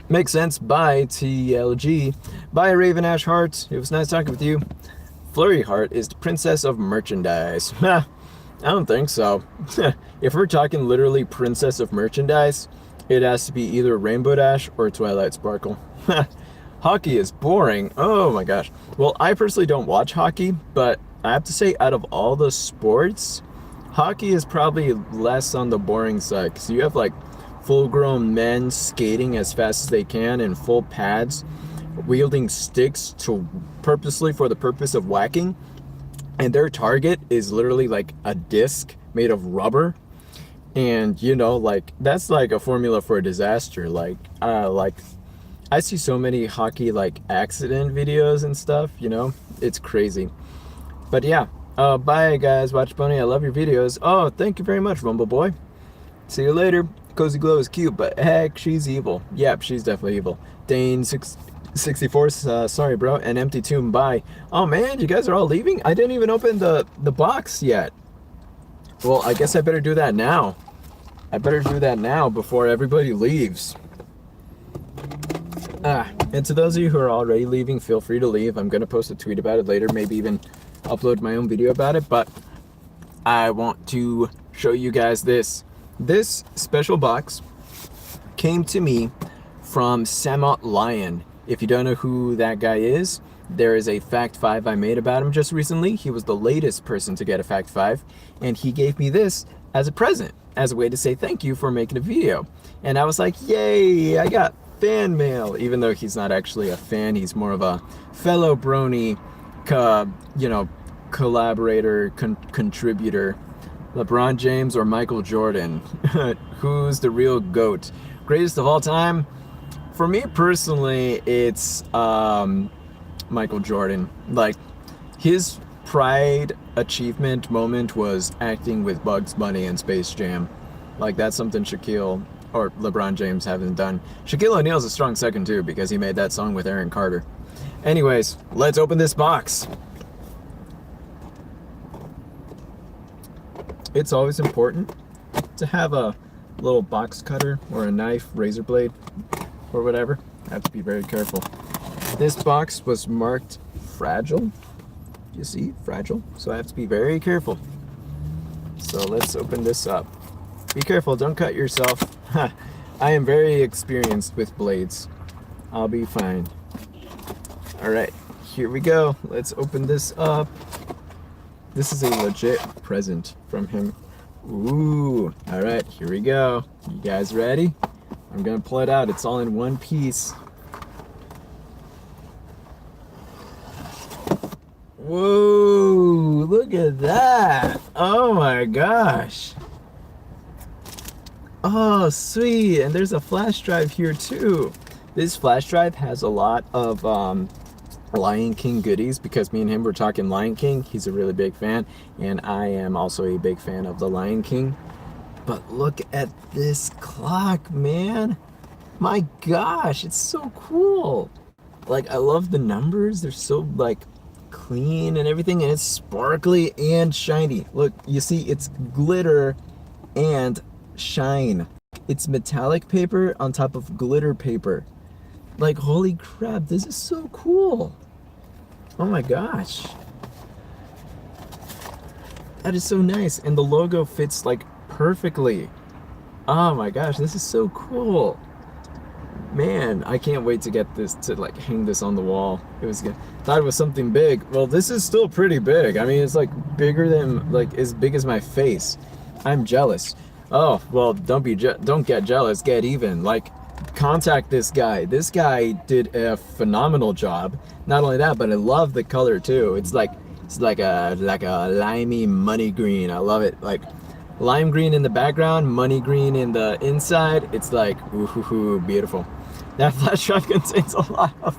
Makes sense. Bye, TLG. Bye, Raven Ash Heart. It was nice talking with you. Flurry Heart is the princess of merchandise. I don't think so. If we're talking literally princess of merchandise, it has to be either Rainbow Dash or Twilight Sparkle. Hockey is boring. Oh my gosh. Well, I personally don't watch hockey, but I have to say, out of all the sports, hockey is probably less on the boring side, because you have like full-grown men skating as fast as they can in full pads, wielding sticks purposely for the purpose of whacking, and their target is literally like a disc made of rubber. And that's like a formula for a disaster. Like I see so many hockey like accident videos and stuff, it's crazy. But yeah, bye guys, WatchPony, I love your videos. Oh, thank you very much, Rumble Boy. See you later. Cozy Glow is cute, but heck, she's evil. Yep, she's definitely evil. Dane64, sorry bro, and Empty Tomb, bye. Oh man, you guys are all leaving? I didn't even open the box yet. Well, I guess I better do that now. I better do that now before everybody leaves. And to those of you who are already leaving, feel free to leave. I'm going to post a tweet about it later, maybe even upload my own video about it, but I want to show you guys this. This special box came to me from Samot Lion. If you don't know who that guy is, there is a Fact 5 I made about him just recently. He was the latest person to get a Fact 5, and he gave me this as a present, as a way to say thank you for making a video. And I was like, yay, I got fan mail, even though he's not actually a fan. He's more of a fellow brony, collaborator, contributor. LeBron James or Michael Jordan? Who's the real GOAT? Greatest of all time? For me personally, it's Michael Jordan. Like, his pride achievement moment was acting with Bugs Bunny in Space Jam. Like, that's something Shaquille or LeBron James haven't done. Shaquille O'Neal's a strong second too, because he made that song with Aaron Carter. Anyways, let's open this box. It's always important to have a little box cutter or a knife, razor blade, or whatever. I have to be very careful. This box was marked fragile. You see, fragile. So I have to be very careful. So let's open this up. Be careful, don't cut yourself. I am very experienced with blades. I'll be fine. Alright, here we go. Let's open this up. This is a legit present from him. Ooh, alright, here we go. You guys ready? I'm gonna pull it out. It's all in one piece. Whoa, look at that. Oh my gosh. Oh, sweet. And there's a flash drive here too. This flash drive has a lot of Lion King goodies, because me and him were talking Lion King. He's a really big fan, and I am also a big fan of the Lion King. But look at this clock, man. My gosh, it's so cool. Like, I love the numbers. They're so, like, clean and everything, and it's sparkly and shiny. Look, you see, it's glitter and shine. It's metallic paper on top of glitter paper. Like, holy crap, this is so cool. Oh my gosh. That is so nice. And the logo fits, like, perfectly. Oh my gosh, this is so cool. Man, I can't wait to get this, to like hang this on the wall. It was good. Thought it was something big. Well, this is still pretty big. I mean, it's like bigger than, like, as big as my face. I'm jealous. Oh, well, don't get jealous, get even. Like, contact this guy. This guy did a phenomenal job. Not only that, but I love the color too. It's like a limey money green. I love it. Like, lime green in the background, money green in the inside. It's like, ooh, beautiful. That flash drive contains a lot of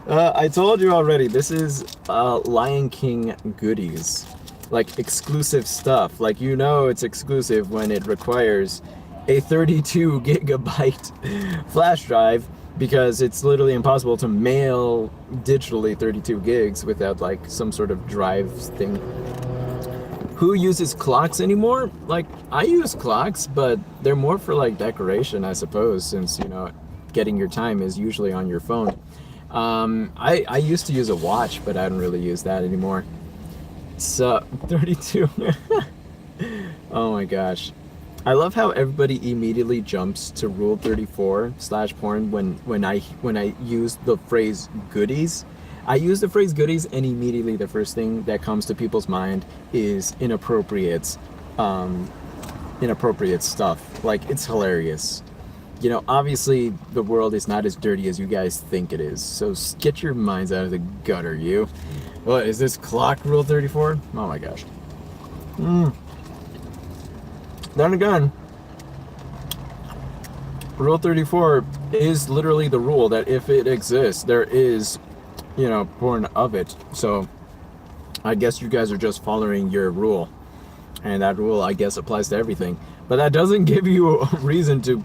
I told you already, this is Lion King goodies. Like, exclusive stuff. Like, you know it's exclusive when it requires a 32 gigabyte flash drive, because it's literally impossible to mail digitally 32 gigs without, like, some sort of drive thing. Who uses clocks anymore? Like, I use clocks, but they're more for, like, decoration, I suppose, since, you know, getting your time is usually on your phone. I used to use a watch, but I don't really use that anymore. So, 32. Oh my gosh. I love how everybody immediately jumps to Rule 34/porn when I use the phrase goodies. I use the phrase goodies, and immediately the first thing that comes to people's mind is inappropriate stuff. Like, it's hilarious. You know, obviously the world is not as dirty as you guys think it is. So get your minds out of the gutter, you. What is this clock, Rule 34? Oh my gosh. Then again, Rule 34 is literally the rule that if it exists, there is, you know, porn of it. So I guess you guys are just following your rule, and that rule, I guess, applies to everything. But that doesn't give you a reason to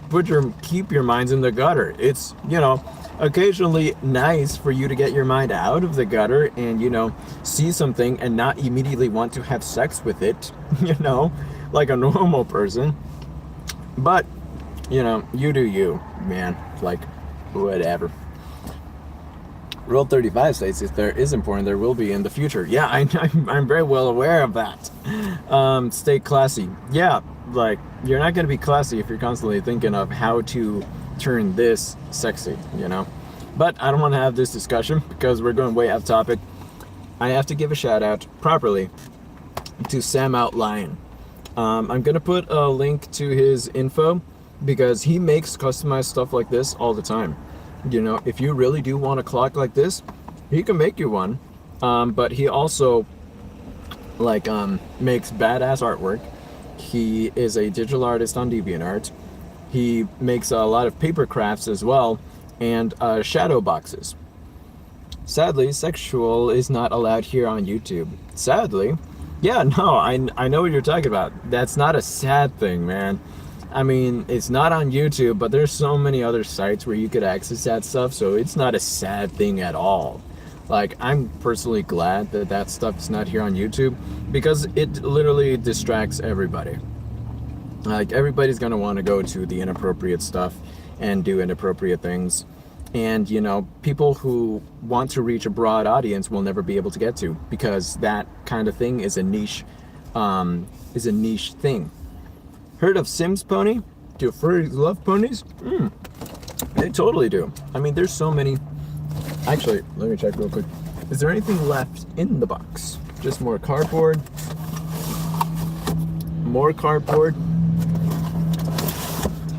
keep your minds in the gutter. It's, you know, occasionally nice for you to get your mind out of the gutter and, you know, see something and not immediately want to have sex with it, you know, like a normal person. But, you know, you do you, man. Like, whatever. Rule 35 states if there is porn, there will be in the future. Yeah, I'm very well aware of that. Stay classy. Yeah, like, you're not going to be classy if you're constantly thinking of how to turn this sexy, you know? But I don't want to have this discussion because we're going way off topic. I have to give a shout out properly to Sam Outline. I'm going to put a link to his info because he makes customized stuff like this all the time. You know, if you really do want a clock like this, he can make you one. But he also, like, makes badass artwork. He is a digital artist on DeviantArt. He makes a lot of paper crafts as well, and shadow boxes. Sadly, sexual is not allowed here on YouTube. Sadly? Yeah, no, I know what you're talking about. That's not a sad thing, man. I mean, it's not on YouTube, but there's so many other sites where you could access that stuff, so it's not a sad thing at all. Like, I'm personally glad that that stuff is not here on YouTube, because it literally distracts everybody. Like, everybody's gonna want to go to the inappropriate stuff and do inappropriate things. And, you know, people who want to reach a broad audience will never be able to get to, because that kind of thing is a niche thing. Heard of Sims Pony? Do furries love ponies? They totally do. I mean, there's so many. Actually, let me check real quick. Is there anything left in the box? Just more cardboard. More cardboard.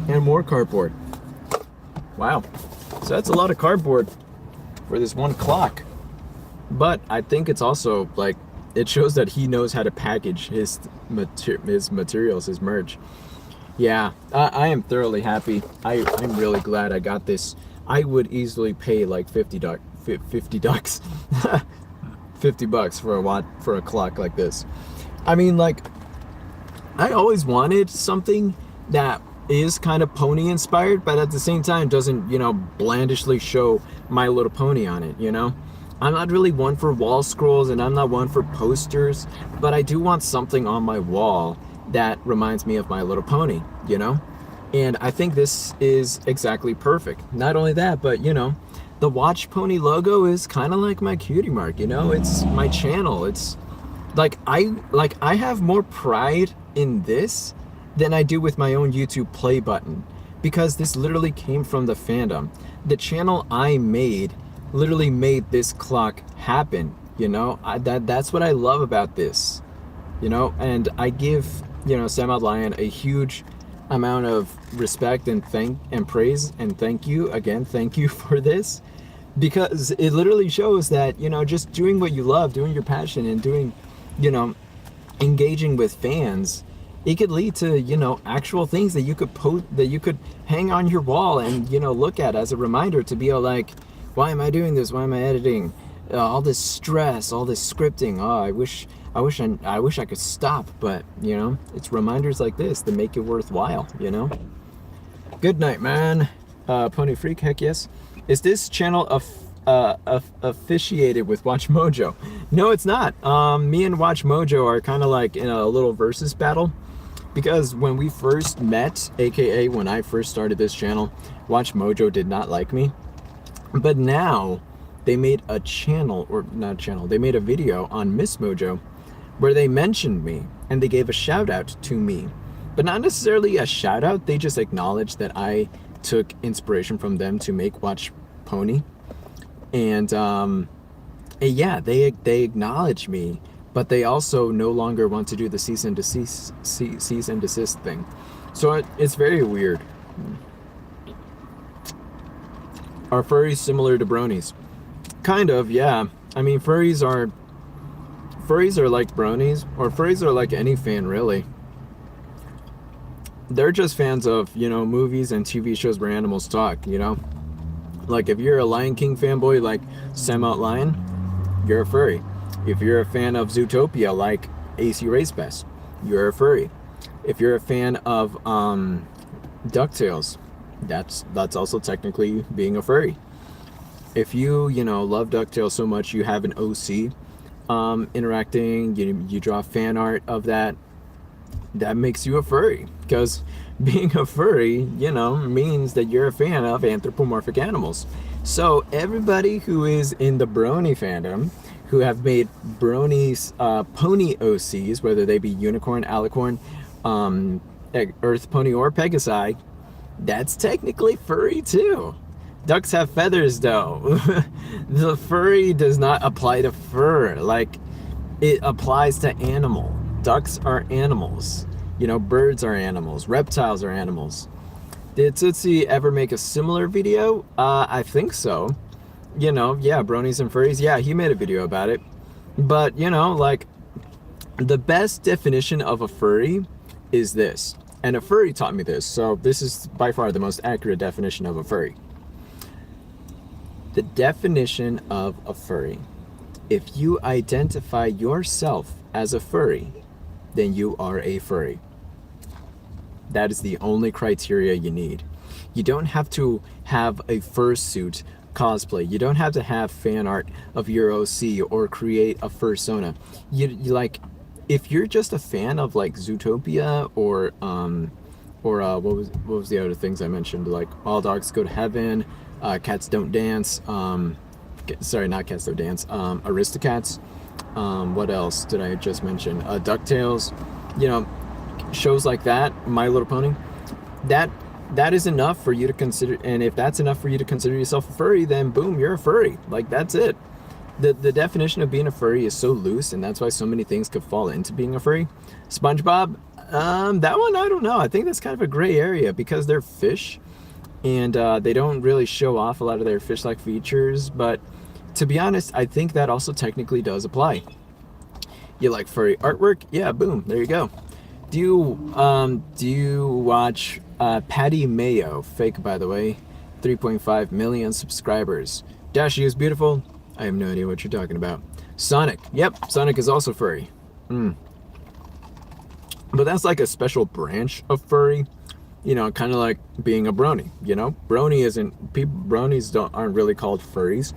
And more cardboard. Wow. So that's a lot of cardboard for this one clock. But I think it's also, like, it shows that he knows how to package his materials, his merch. Yeah, I am thoroughly happy. I'm really glad I got this. I would easily pay like $50 50 ducks. $50 for a clock like this. I mean, like, I always wanted something that is kind of pony inspired, but at the same time doesn't, blandishly show My Little Pony on it, I'm not really one for wall scrolls, and I'm not one for posters, but I do want something on my wall that reminds me of My Little Pony, And I think this is exactly perfect. Not only that, but, the WatchPony logo is kind of like my cutie mark, It's my channel. It's like I have more pride in this than I do with my own YouTube play button, because this literally came from the fandom. The channel I made literally made this clock happen, that's what I love about this, and I give, Sam Out Lion a huge amount of respect and praise and thank you for this, because it literally shows that, just doing what you love, doing your passion, and doing, engaging with fans, it could lead to, actual things that you could post, that you could hang on your wall and, look at as a reminder to be like, why am I doing this? Why am I editing? All this stress, all this scripting. Oh, I wish I could stop, but it's reminders like this that make it worthwhile. Good night, man. Pony Freak, heck yes. Is this channel officiated with Watch Mojo? No, it's not. Me and Watch Mojo are kind of like in a little versus battle, because when we first met, aka when I first started this channel, Watch Mojo did not like me. But now they made a channel, or not a channel, they made a video on Miss Mojo where they mentioned me and they gave a shout out to me, but not necessarily a shout out. They just acknowledged that I took inspiration from them to make Watch Pony. And yeah, they acknowledge me, but they also no longer want to do the cease and desist thing. So it's very weird. Are furries similar to bronies? Kind of, yeah. I mean, furries are like bronies, or furries are like any fan, really. They're just fans of, movies and TV shows where animals talk, Like, if you're a Lion King fanboy like Sam Out Lion, you're a furry. If you're a fan of Zootopia like AC Race Best, you're a furry. If you're a fan of DuckTales, that's also technically being a furry. If you love DuckTales so much you have an OC interacting, you draw fan art of that makes you a furry, because being a furry means that you're a fan of anthropomorphic animals. So everybody who is in the brony fandom, who have made bronies pony OCs, whether they be unicorn, alicorn, earth pony, or pegasi, that's technically furry too. Ducks have feathers though. The furry does not apply to fur, like it applies to animal. Ducks are animals. Birds are animals. Reptiles are animals. Did Tootsie ever make a similar video? I think so. Yeah, bronies and furries. Yeah, he made a video about it. But, like, the best definition of a furry is this. And a furry taught me this, so this is by far the most accurate definition of a furry. The definition of a furry. If you identify yourself as a furry, then you are a furry. That is the only criteria you need. You don't have to have a fursuit cosplay. You don't have to have fan art of your OC or create a fursona. You like, if you're just a fan of like Zootopia or what was the other things I mentioned, like All Dogs Go to Heaven, Cats Don't Dance, sorry, not Cats Don't Dance, Aristocats, what else did I just mention? DuckTales, shows like that, My Little Pony, that is enough for you to consider. And if that's enough for you to consider yourself a furry, then boom, you're a furry. Like, that's it. The definition of being a furry is so loose, and that's why so many things could fall into being a furry. SpongeBob, that one, I don't know. I think that's kind of a gray area because they're fish, and they don't really show off a lot of their fish-like features. But to be honest, I think that also technically does apply. You like furry artwork? Yeah, boom, there you go. Do you watch Patty Mayo? Fake, by the way. 3.5 million subscribers. Dashi is beautiful. I have no idea what you're talking about. Sonic. Yep, Sonic is also furry. But that's like a special branch of furry. You know, kind of like being a brony. You know, brony isn't bronies aren't really called furries.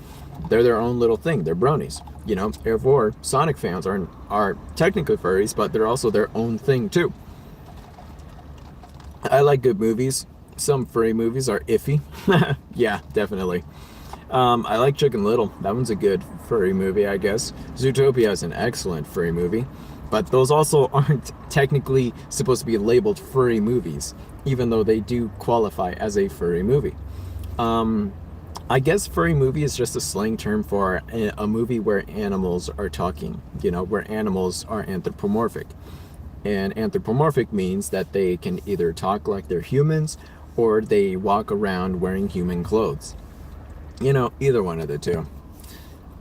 They're their own little thing. They're bronies. You know, therefore Sonic fans are technically furries, but they're also their own thing too. I like good movies. Some furry movies are iffy. Yeah, definitely. I like Chicken Little. That one's a good furry movie, I guess. Zootopia is an excellent furry movie. But those also aren't technically supposed to be labeled furry movies, even though they do qualify as a furry movie. I guess furry movie is just a slang term for a movie where animals are talking, you know, where animals are anthropomorphic. And anthropomorphic means that they can either talk like they're humans or they walk around wearing human clothes. You know, either one of the two.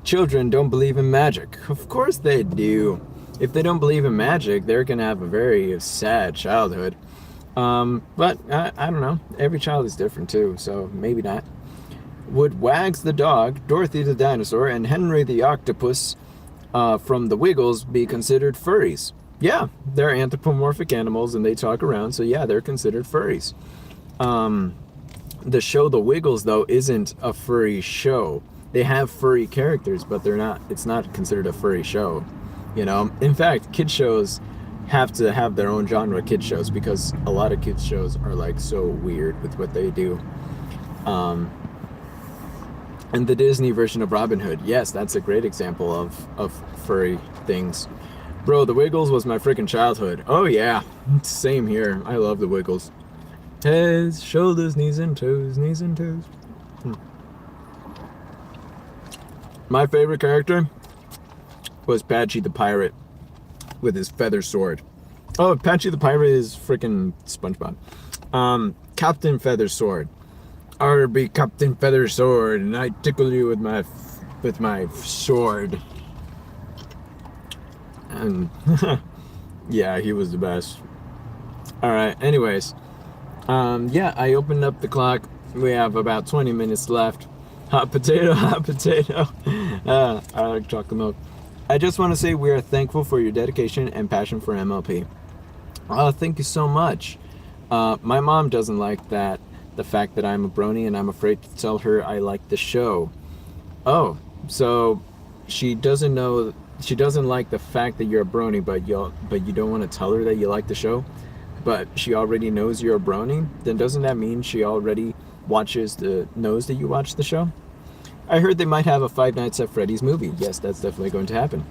Children don't believe in magic. Of course they do. If they don't believe in magic, they're going to have a very sad childhood. But I don't know. Every child is different too, so maybe not. Would Wags the dog, Dorothy the dinosaur, and Henry the octopus from the Wiggles be considered furries? Yeah, they're anthropomorphic animals and they talk around, so yeah, they're considered furries. The show The Wiggles, though, isn't a furry show. They have furry characters, but it's not considered a furry show. You know, in fact, kid shows have to have their own genre kid shows because a lot of kids shows are like so weird with what they do. And the Disney version of Robin Hood, yes, that's a great example of furry things. Bro, The Wiggles was my freaking childhood. Oh yeah, same here. I love The Wiggles. Heads, shoulders, knees and toes, knees and toes. My favorite character was Patchy the Pirate with his feather sword. Oh, Patchy the Pirate is freaking SpongeBob. Captain Feather Sword. I'll be Captain Feather Sword, and I tickle you with my sword. And yeah, he was the best. All right. Anyways, yeah, I opened up the clock. We have about 20 minutes left. Hot potato, hot potato. I like chocolate milk. I just want to say we are thankful for your dedication and passion for MLP. Thank you so much. My mom doesn't like the fact that I'm a brony, and I'm afraid to tell her I like the show. Oh, so she doesn't like the fact that you're a brony, but you don't want to tell her that you like the show, but she already knows you're a brony. Then doesn't that mean she already knows that you watch the show? I heard they might have a Five Nights at Freddy's movie. Yes, that's definitely going to happen.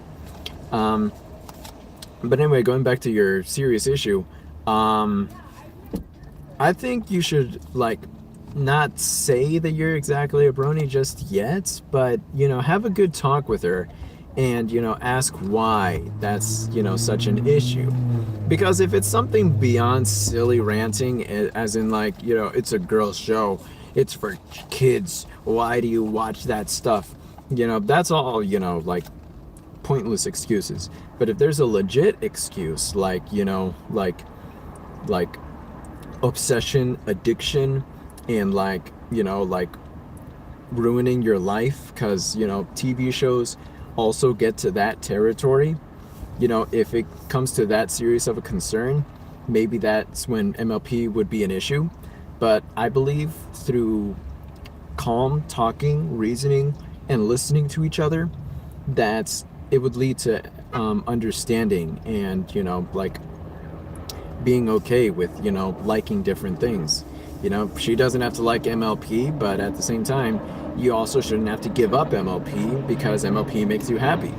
But anyway, going back to your serious issue, I think you should not say that you're exactly a brony just yet, but have a good talk with her and ask why that's such an issue. Because if it's something beyond silly ranting, as in it's a girl's show, it's for kids, why do you watch that stuff, that's all pointless excuses. But if there's a legit excuse like obsession, addiction, and ruining your life, because TV shows also get to that territory, if it comes to that serious of a concern, maybe that's when MLP would be an issue. But I believe through calm talking, reasoning, and listening to each other, that it would lead to understanding and being okay with liking different things. She doesn't have to like MLP, but at the same time, you also shouldn't have to give up MLP because MLP makes you happy.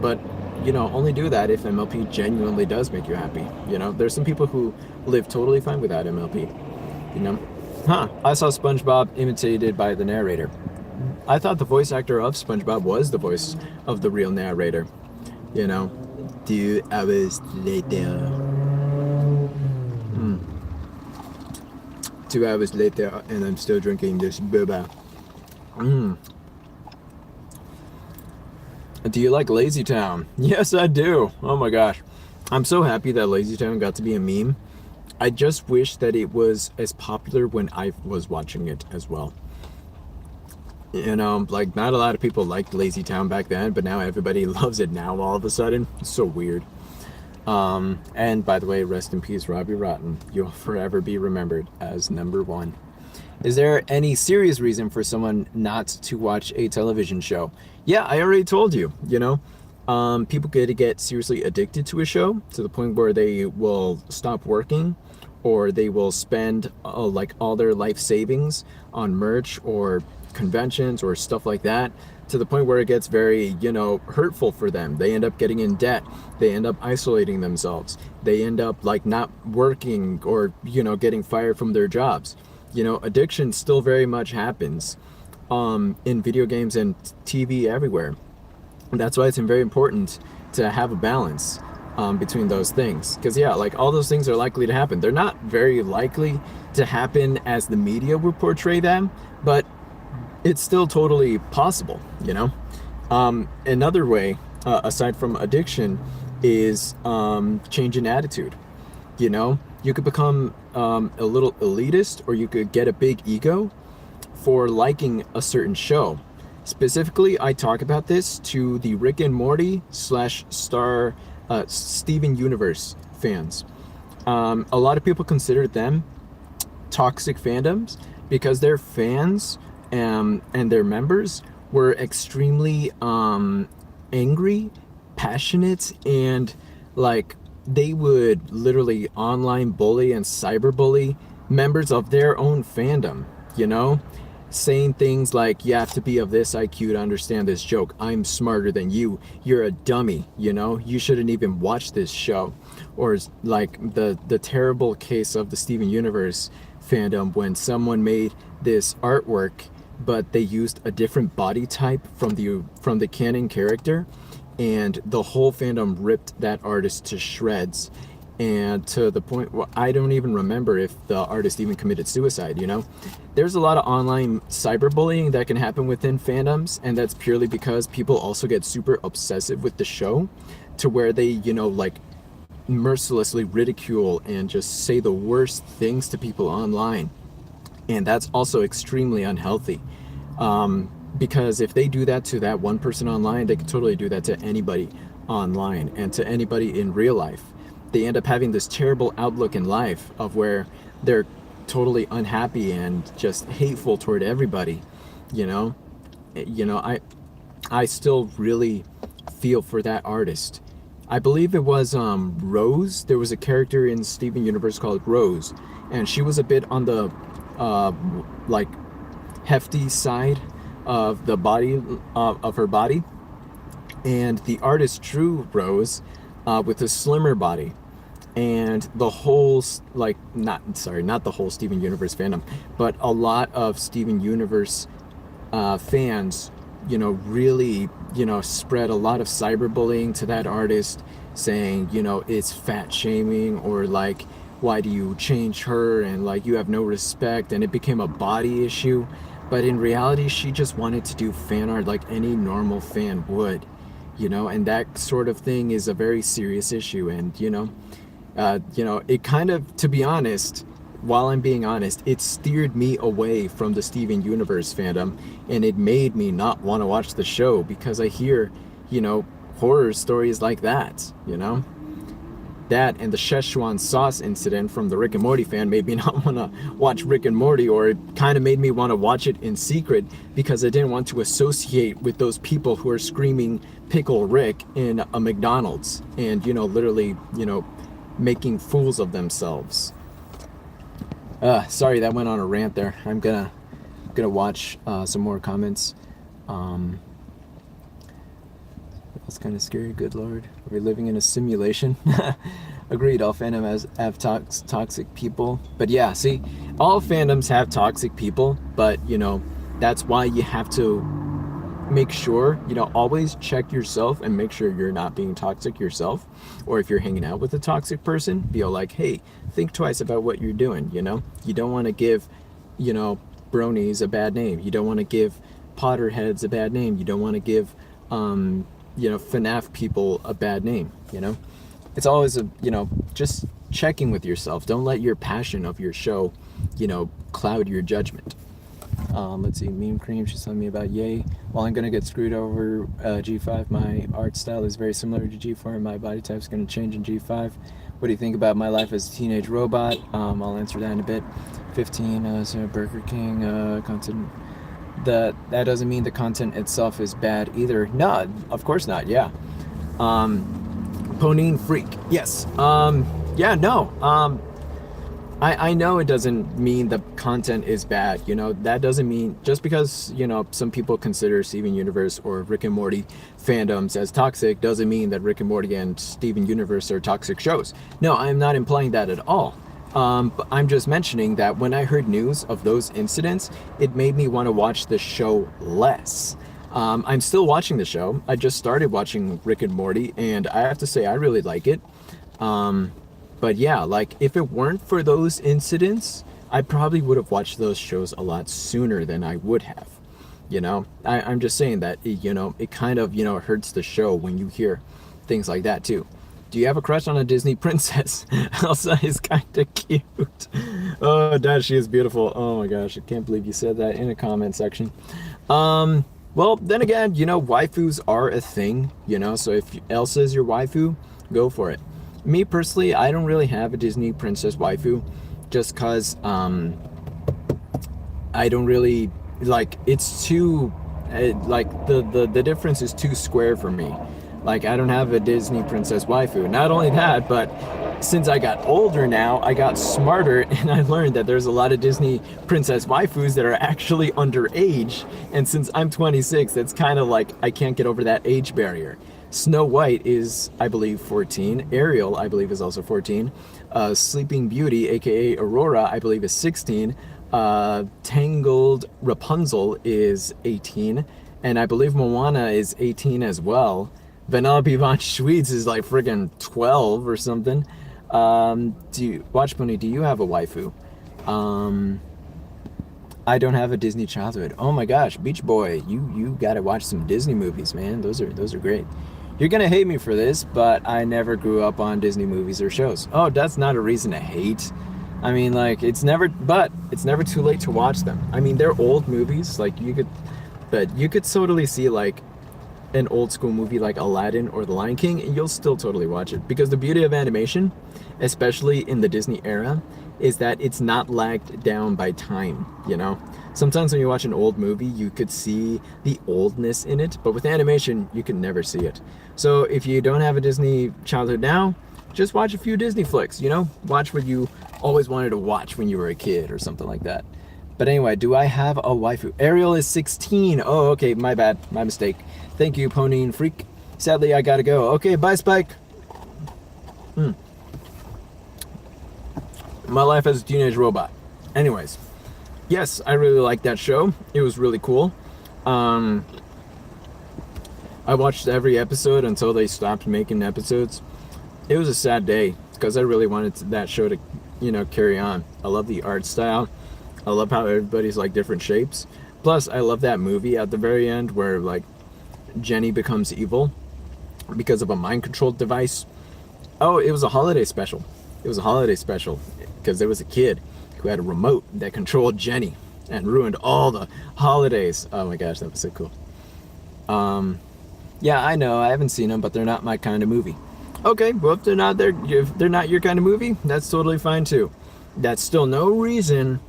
But only do that if MLP genuinely does make you happy. There's some people who live totally fine without MLP. I saw SpongeBob imitated by the narrator. I thought the voice actor of SpongeBob was the voice of the real narrator. 2 hours later. 2 hours later, and I'm still drinking this Boba. Do you like Lazy Town? Yes, I do. Oh my gosh. I'm so happy that Lazy Town got to be a meme. I just wish that it was as popular when I was watching it as well. You know, like not a lot of people liked Lazy Town back then, but now everybody loves it now all of a sudden. It's so weird. And by the way, rest in peace, Robbie Rotten. You'll forever be remembered as number one. Is there any serious reason for someone not to watch a television show? Yeah, I already told you, you know. People get seriously addicted to a show to the point where they will stop working, or they will spend like all their life savings on merch or conventions or stuff like that, to the point where it gets very, you know, hurtful for them. They end up getting in debt. They end up isolating themselves. They end up like not working, or, you know, getting fired from their jobs. You know, addiction still very much happens in video games and TV everywhere. And that's why it's very important to have a balance between those things. Because, yeah, like all those things are likely to happen. They're not very likely to happen as the media would portray them, but it's still totally possible, you know? Another way, aside from addiction, is change in attitude. You know, you could become a little elitist, or you could get a big ego for liking a certain show. Specifically, I talk about this to the Rick and Morty slash star Steven Universe fans. A lot of people consider them toxic fandoms because their fans and their members were extremely angry, passionate, and like they would literally online bully and cyberbully members of their own fandom, you know? Saying things like, you have to be of this IQ to understand this joke. I'm smarter than you. You're a dummy, you know? You shouldn't even watch this show. Or like the terrible case of the Steven Universe fandom when someone made this artwork, but they used a different body type from the canon character, and the whole fandom ripped that artist to shreds. And to the point where I don't even remember if the artist even committed suicide, you know? There's a lot of online cyberbullying that can happen within fandoms, and that's purely because people also get super obsessive with the show to where they, you know, like mercilessly ridicule and just say the worst things to people online. And that's also extremely unhealthy. Because if they do that to that one person online, they can totally do that to anybody online and to anybody in real life. They end up having this terrible outlook in life of where they're totally unhappy and just hateful toward everybody, you know? I still really feel for that artist. I believe it was Rose. There was a character in Steven Universe called Rose, and she was a bit on the like hefty side of the body of her body, and the artist drew Rose with a slimmer body. And the whole, like, not the whole Steven Universe fandom, but a lot of Steven Universe fans, you know, really, you know, spread a lot of cyberbullying to that artist, saying, you know, it's fat shaming, or like, why do you change her, and like, you have no respect, and it became a body issue. But in reality, she just wanted to do fan art like any normal fan would, you know, and that sort of thing is a very serious issue. And, you know, it kind of, to be honest, while I'm being honest, it steered me away from the Steven Universe fandom, and it made me not want to watch the show because I hear, you know, horror stories like that, you know? That and the Szechuan sauce incident from the Rick and Morty fan made me not want to watch Rick and Morty, or it kind of made me want to watch it in secret because I didn't want to associate with those people who are screaming Pickle Rick in a McDonald's and, you know, literally, you know, making fools of themselves. Sorry, that went on a rant there. I'm gonna watch some more comments. That's kind of scary. Good lord, are we living in a simulation? Agreed. All fandoms have toxic people, but yeah, see, all fandoms have toxic people, but you know, that's why you have to make sure, you know, always check yourself and make sure you're not being toxic yourself. Or if you're hanging out with a toxic person, be all like, hey, think twice about what you're doing, you know? You don't want to give, you know, bronies a bad name. You don't want to give Potterheads a bad name. You don't want to give, you know, FNAF people a bad name, you know? It's always a, you know, just checking with yourself. Don't let your passion of your show, you know, cloud your judgment. Let's see, Meme Cream, she's telling me about Yay. While I'm going to get screwed over G5, my art style is very similar to G4, and my body type is going to change in G5. What do you think about my life as a teenage robot? I'll answer that in a bit. 15, so Burger King, content. That doesn't mean the content itself is bad either. No, of course not, yeah. Ponine Freak, yes. Yeah, no. I know it doesn't mean the content is bad, you know, that doesn't mean, just because, you know, some people consider Steven Universe or Rick and Morty fandoms as toxic, doesn't mean that Rick and Morty and Steven Universe are toxic shows. No, I'm not implying that at all. But I'm just mentioning that when I heard news of those incidents, it made me want to watch the show less. I'm still watching the show. I just started watching Rick and Morty, and I have to say I really like it. But yeah, like, if it weren't for those incidents, I probably would have watched those shows a lot sooner than I would have. You know, I'm just saying that, you know, it kind of, you know, hurts the show when you hear things like that too. Do you have a crush on a Disney princess? Elsa is kind of cute. Oh, Dad, she is beautiful. Oh my gosh, I can't believe you said that in a comment section. Well, then again, you know, waifus are a thing, you know, so if Elsa is your waifu, go for it. Me personally, I don't really have a Disney princess waifu, just cause I don't really like, it's too like the difference is too square for me. Like, I don't have a Disney princess waifu. Not only that, but since I got older now, I got smarter, and I learned that there's a lot of Disney princess waifus that are actually underage, and since I'm 26, it's kind of like I can't get over that age barrier. Snow White is, I believe, 14. Ariel, I believe, is also 14. Sleeping Beauty, aka Aurora, I believe, is 16. Tangled Rapunzel is 18. And I believe Moana is 18 as well. Vanellope von Schweetz is like friggin' 12 or something. WatchPony, do you have a waifu? I don't have a Disney childhood. Oh my gosh, Beach Boy, you gotta watch some Disney movies, man. Those are great. You're gonna hate me for this, but I never grew up on Disney movies or shows. Oh, that's not a reason to hate. I mean, like, it's never too late to watch them. I mean, they're old movies, like, you could totally see, like, an old school movie like Aladdin or The Lion King, and you'll still totally watch it. Because the beauty of animation, especially in the Disney era, is that it's not lagged down by time, you know? Sometimes when you watch an old movie, you could see the oldness in it, but with animation, you can never see it. So if you don't have a Disney childhood now, just watch a few Disney flicks, you know? Watch what you always wanted to watch when you were a kid or something like that. But anyway, do I have a waifu? Ariel is 16. Oh, okay, my bad, my mistake. Thank you, Ponine Freak. Sadly, I gotta go. Okay, bye, Spike. My life as a teenage robot. Anyways, yes, I really liked that show. It was really cool. I watched every episode until they stopped making episodes. It was a sad day because I really wanted that show to, you know, carry on. I love the art style. I love how everybody's like different shapes. Plus, I love that movie at the very end where, like, Jenny becomes evil because of a mind-controlled device. Oh, it was a holiday special. It was a holiday special because there was a kid who had a remote that controlled Jenny and ruined all the holidays. Oh my gosh, that was so cool. Yeah, I know, I haven't seen them, but they're not my kind of movie. Okay, well, if they're not your kind of movie, that's totally fine too. That's still no reason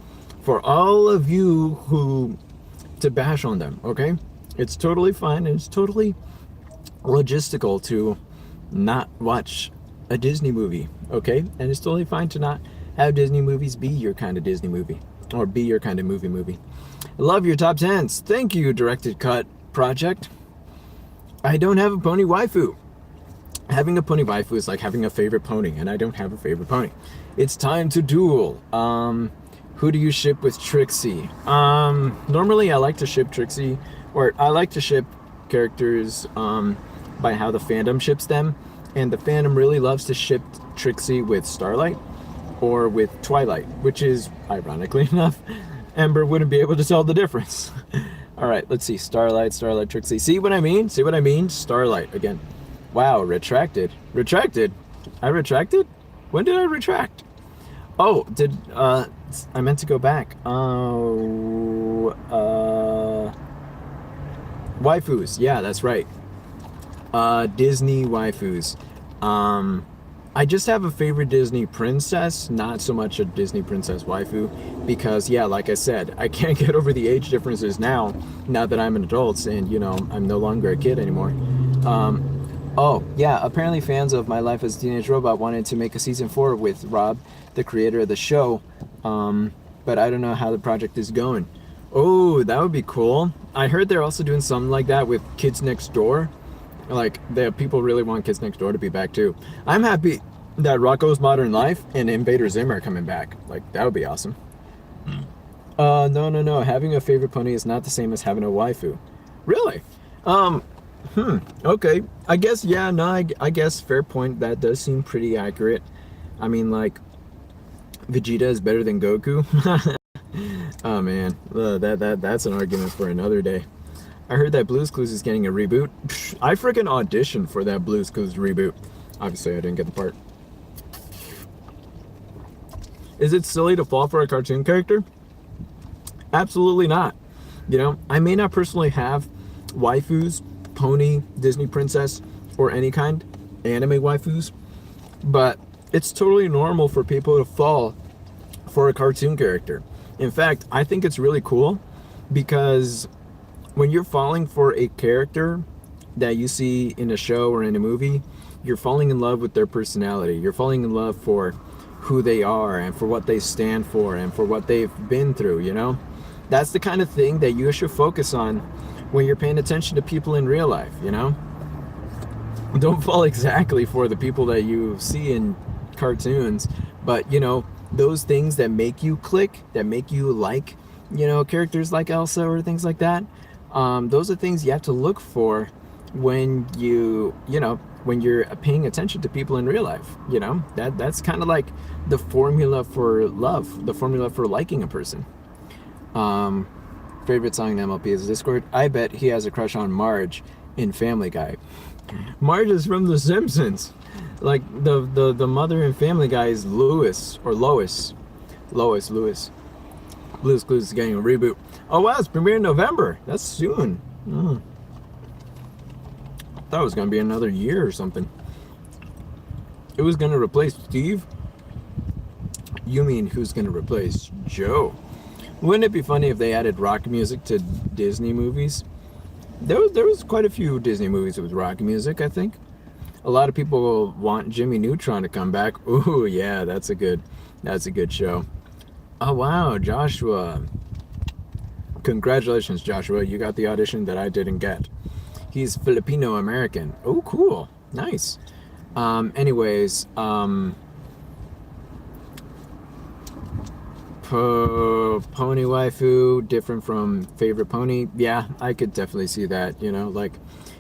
for all of you to bash on them, okay? It's totally fine, and it's totally logistical to not watch a Disney movie, okay? And it's totally fine to not have Disney movies be your kind of Disney movie, or be your kind of movie. I love your top 10s. Thank you, Directed Cut Project. I don't have a pony waifu. Having a pony waifu is like having a favorite pony, and I don't have a favorite pony. It's time to duel. Who do you ship with Trixie? Normally I like to ship Trixie, or I like to ship characters by how the fandom ships them, and the fandom really loves to ship Trixie with Starlight or with Twilight, which is, ironically enough, Ember wouldn't be able to tell the difference. All right, let's see. Starlight, Trixie. See what I mean? Starlight again. Wow, retracted. I retracted? When did I retract? Oh, I meant to go back. Oh, Waifus. Yeah, that's right. Disney waifus. Um, I just have a favorite Disney princess, not so much a Disney princess waifu, because yeah, like I said, I can't get over the age differences now that I'm an adult and I'm no longer a kid anymore. Oh yeah, apparently fans of My Life as a Teenage Robot wanted to make a season 4 with Rob, the creator of the show, but I don't know how the project is going. Oh, that would be cool. I heard they're also doing something like that with Kids Next Door. Like, the people really want Kids Next Door to be back too. I'm happy that Rocco's Modern Life and Invader Zim are coming back. Like, that would be awesome. No. Having a favorite pony is not the same as having a waifu. Really? Okay. I guess, yeah, no, I guess, fair point. That does seem pretty accurate. I mean, like, Vegeta is better than Goku. Oh, man. That's an argument for another day. I heard that Blue's Clues is getting a reboot. I freaking auditioned for that Blue's Clues reboot. Obviously, I didn't get the part. Is it silly to fall for a cartoon character? Absolutely not. I may not personally have waifus, pony, Disney princess, or any kind, anime waifus, but it's totally normal for people to fall for a cartoon character. In fact, I think it's really cool because when you're falling for a character that you see in a show or in a movie, you're falling in love with their personality. You're falling in love for who they are and for what they stand for and for what they've been through. That's the kind of thing that you should focus on when you're paying attention to people in real life. Don't fall exactly for the people that you see in cartoons, but those things that make you click, that make you like characters like Elsa or things like that. Those are things you have to look for when when you're paying attention to people in real life. That's kind of like the formula for love, the formula for liking a person. Favorite song in MLP is Discord. I bet he has a crush on Marge in Family Guy. Marge is from The Simpsons. Like the mother in Family Guy is Lois. Lois. Blue's Clues is getting a reboot. Oh wow, it's premiering in November. That's soon. I thought it was gonna be another year or something. It was gonna replace Steve. You mean who's gonna replace Joe? Wouldn't it be funny if they added rock music to Disney movies? There was quite a few Disney movies with rock music, I think. A lot of people want Jimmy Neutron to come back. Ooh, yeah, that's a good show. Oh wow, Joshua. Congratulations, Joshua. You got the audition that I didn't get. He's Filipino American. Oh, cool. Nice. Anyways, pony waifu, different from favorite pony. Yeah, I could definitely see that. Like,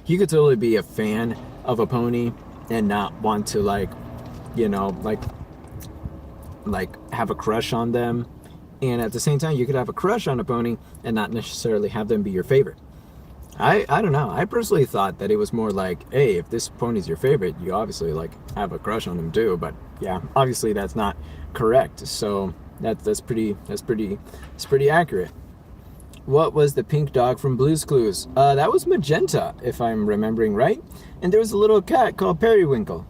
you could totally be a fan of a pony and not want to like have a crush on them, and at the same time you could have a crush on a pony and not necessarily have them be your favorite. I don't know. I personally thought that it was more like, hey, if this pony's your favorite, you obviously like have a crush on them too. But yeah, obviously that's not correct. So that's pretty accurate. What was the pink dog from Blue's Clues? That was Magenta, if I'm remembering right. And there was a little cat called Periwinkle.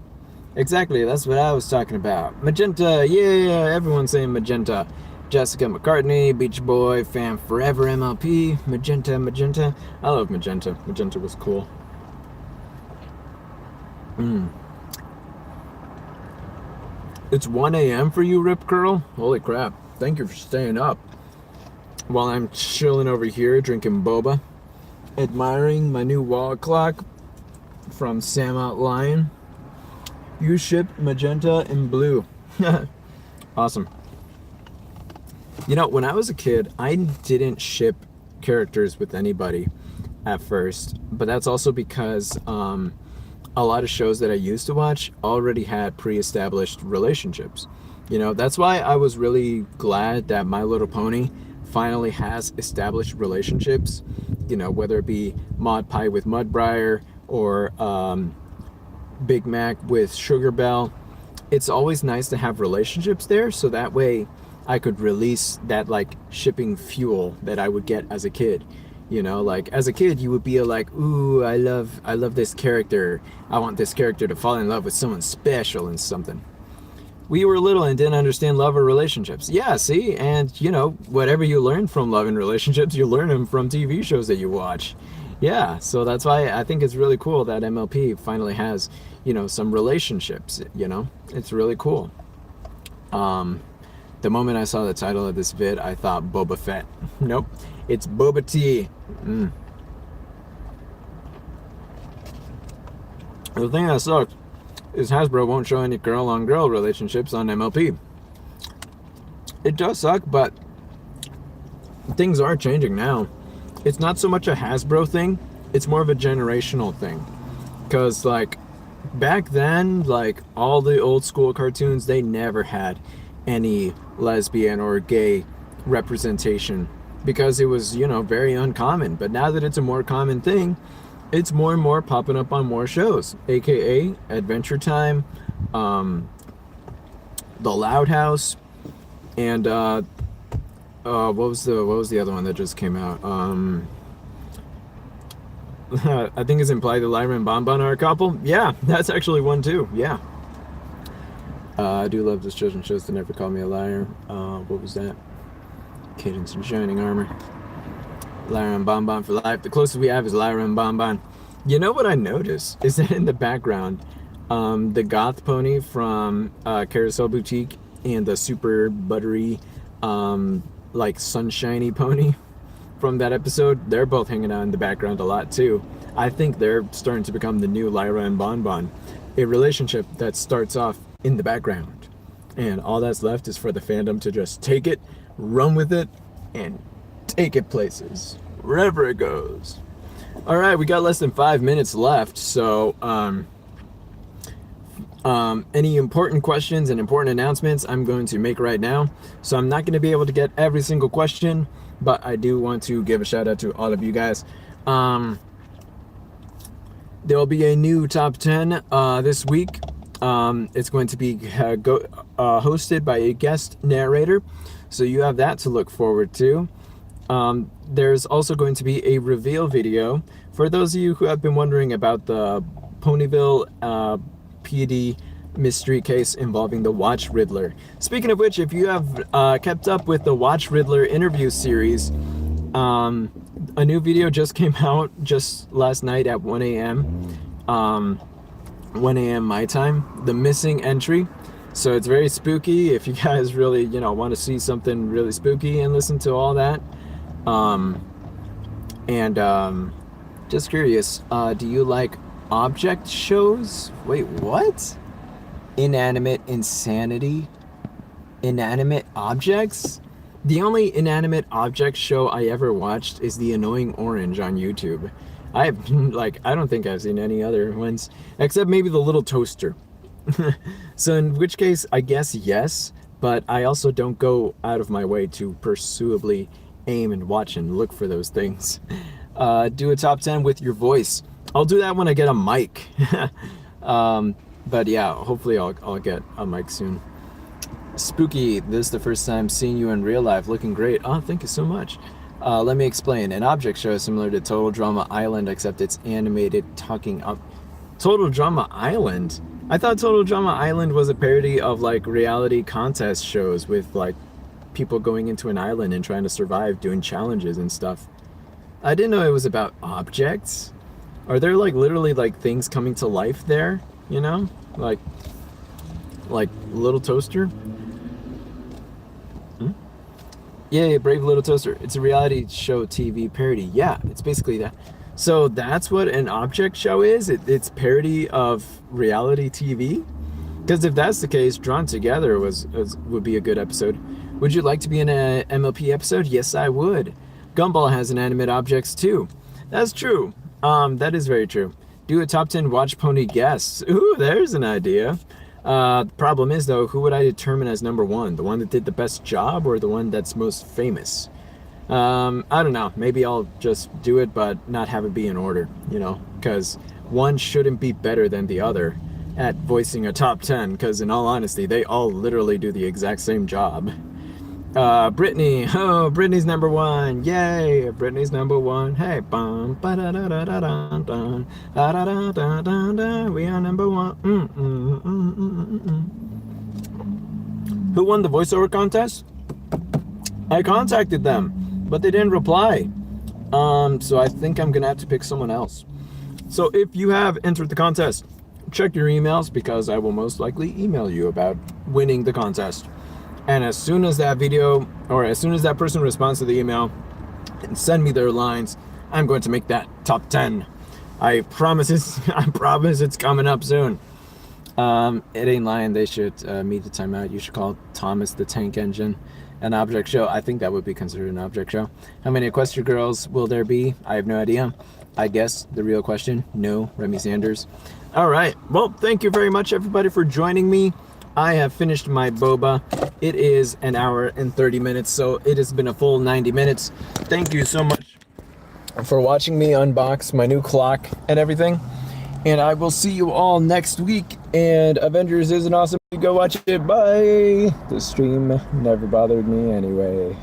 Exactly, that's what I was talking about. Magenta, yeah, everyone's saying Magenta. Jessica McCartney, Beach Boy, Fan Forever MLP, Magenta. I love Magenta. Magenta was cool. It's 1 a.m. for you, Rip Curl? Holy crap. Thank you for staying up. While I'm chilling over here, drinking boba, admiring my new wall clock from Sam Out Lion. You shipped magenta and blue. Awesome. When I was a kid, I didn't ship characters with anybody at first, but that's also because a lot of shows that I used to watch already had pre-established relationships. That's why I was really glad that My Little Pony finally has established relationships, whether it be Maud Pie with Mudbriar or Big Mac with Sugar Belle. It's always nice to have relationships there, so that way I could release that like shipping fuel that I would get as a kid. You know, like as a kid, you would be like, "Ooh, I love this character. I want this character to fall in love with someone special and something." We were little and didn't understand love or relationships. Yeah, see, and you know, whatever you learn from love and relationships, you learn them from TV shows that you watch. Yeah, so that's why I think it's really cool that MLP finally has, you know, some relationships. You know, it's really cool. The moment I saw the title of this vid, I thought Boba Fett. Nope, it's Boba Tea. The thing that sucks is Hasbro won't show any girl-on-girl relationships on MLP. It does suck, but things are changing now. It's not so much a Hasbro thing, it's more of a generational thing. Because, like, back then, like, all the old school cartoons, they never had any lesbian or gay representation. Because it was, you know, very uncommon. But now that it's a more common thing, it's more and more popping up on more shows, aka Adventure Time, The Loud House, and what was the other one that just came out? I think it's implied the Lyra and Bonbon are a couple. Yeah, that's actually one too. Yeah. I do love those children's shows that never called me a liar. What was that? Cadence and Shining Armor. Lyra and Bonbon for life. The closest we have is Lyra and Bonbon. You know what I noticed is that in the background, the goth pony from Carousel Boutique and the super buttery, like sunshiny pony from that episode, they're both hanging out in the background a lot too. I think they're starting to become the new Lyra and Bonbon, a relationship that starts off in the background, and all that's left is for the fandom to just take it, run with it, and take it places, wherever it goes. All right, we got less than 5 minutes left, so any important questions and important announcements I'm going to make right now. So I'm not going to be able to get every single question, but I do want to give a shout out to all of you guys. There will be a new top 10 this week. It's going to be hosted by a guest narrator, so you have that to look forward to. There's also going to be a reveal video for those of you who have been wondering about the Ponyville PD mystery case involving the Watch Riddler. Speaking of which, if you have kept up with the Watch Riddler interview series, a new video just came out just last night at 1 a.m. 1 a.m. my time, the missing entry. So it's very spooky. If you guys really, you know, want to see something really spooky and listen to all that. Just curious, do you like object shows? Wait, what? Inanimate insanity? Inanimate objects? The only inanimate object show I ever watched is The Annoying Orange on YouTube. I don't think I've seen any other ones, except maybe The Little Toaster. So in which case, I guess yes, but I also don't go out of my way to pursuably aim and watch and look for those things. Do a top 10 with your voice. I'll do that when I get a mic. But yeah, hopefully I'll get a mic soon. Spooky, this is the first time seeing you in real life. Looking great. Oh, thank you so much. Let me explain. An object show is similar to Total Drama Island, except it's animated talking up. Total Drama Island? I thought Total Drama Island was a parody of like reality contest shows with like people going into an island and trying to survive, doing challenges and stuff. I didn't know it was about objects. Are there like literally like things coming to life there? You know, like Little Toaster. Yeah, Brave Little Toaster. It's a reality show TV parody. Yeah, it's basically that. So that's what an object show is? It's parody of reality TV? Because if that's the case, Drawn Together would be a good episode. Would you like to be in an MLP episode? Yes, I would. Gumball has inanimate objects too. That's true. That is very true. Do a top 10 WatchPony guests. Ooh, there's an idea. The problem is, though, who would I determine as number one? The one that did the best job or the one that's most famous? I don't know. Maybe I'll just do it, but not have it be in order, you know? Because one shouldn't be better than the other at voicing a top 10, because in all honesty, they all literally do the exact same job. Brittany. Oh, Brittany's number one. Yay. Brittany's number one. Hey, bum, ba da da da da da da da da da da da da. We are number one. Who won the voiceover contest? I contacted them, but they didn't reply. So I think I'm gonna have to pick someone else. So if you have entered the contest, check your emails because I will most likely email you about winning the contest. And as soon as that video, or as soon as that person responds to the email and send me their lines, I'm going to make that top 10. I promise it's coming up soon. It ain't lying. They should meet the timeout. You should call Thomas the Tank Engine an object show. I think that would be considered an object show. How many Equestria girls will there be? I have no idea. I guess the real question, no, Remy Sanders. All right. Well, thank you very much, everybody, for joining me. I have finished my boba. It is an hour and 30 minutes, so it has been a full 90 minutes. Thank you so much for watching me unbox my new clock and everything. And I will see you all next week. And Avengers is an awesome movie. Go watch it. Bye. The stream never bothered me anyway.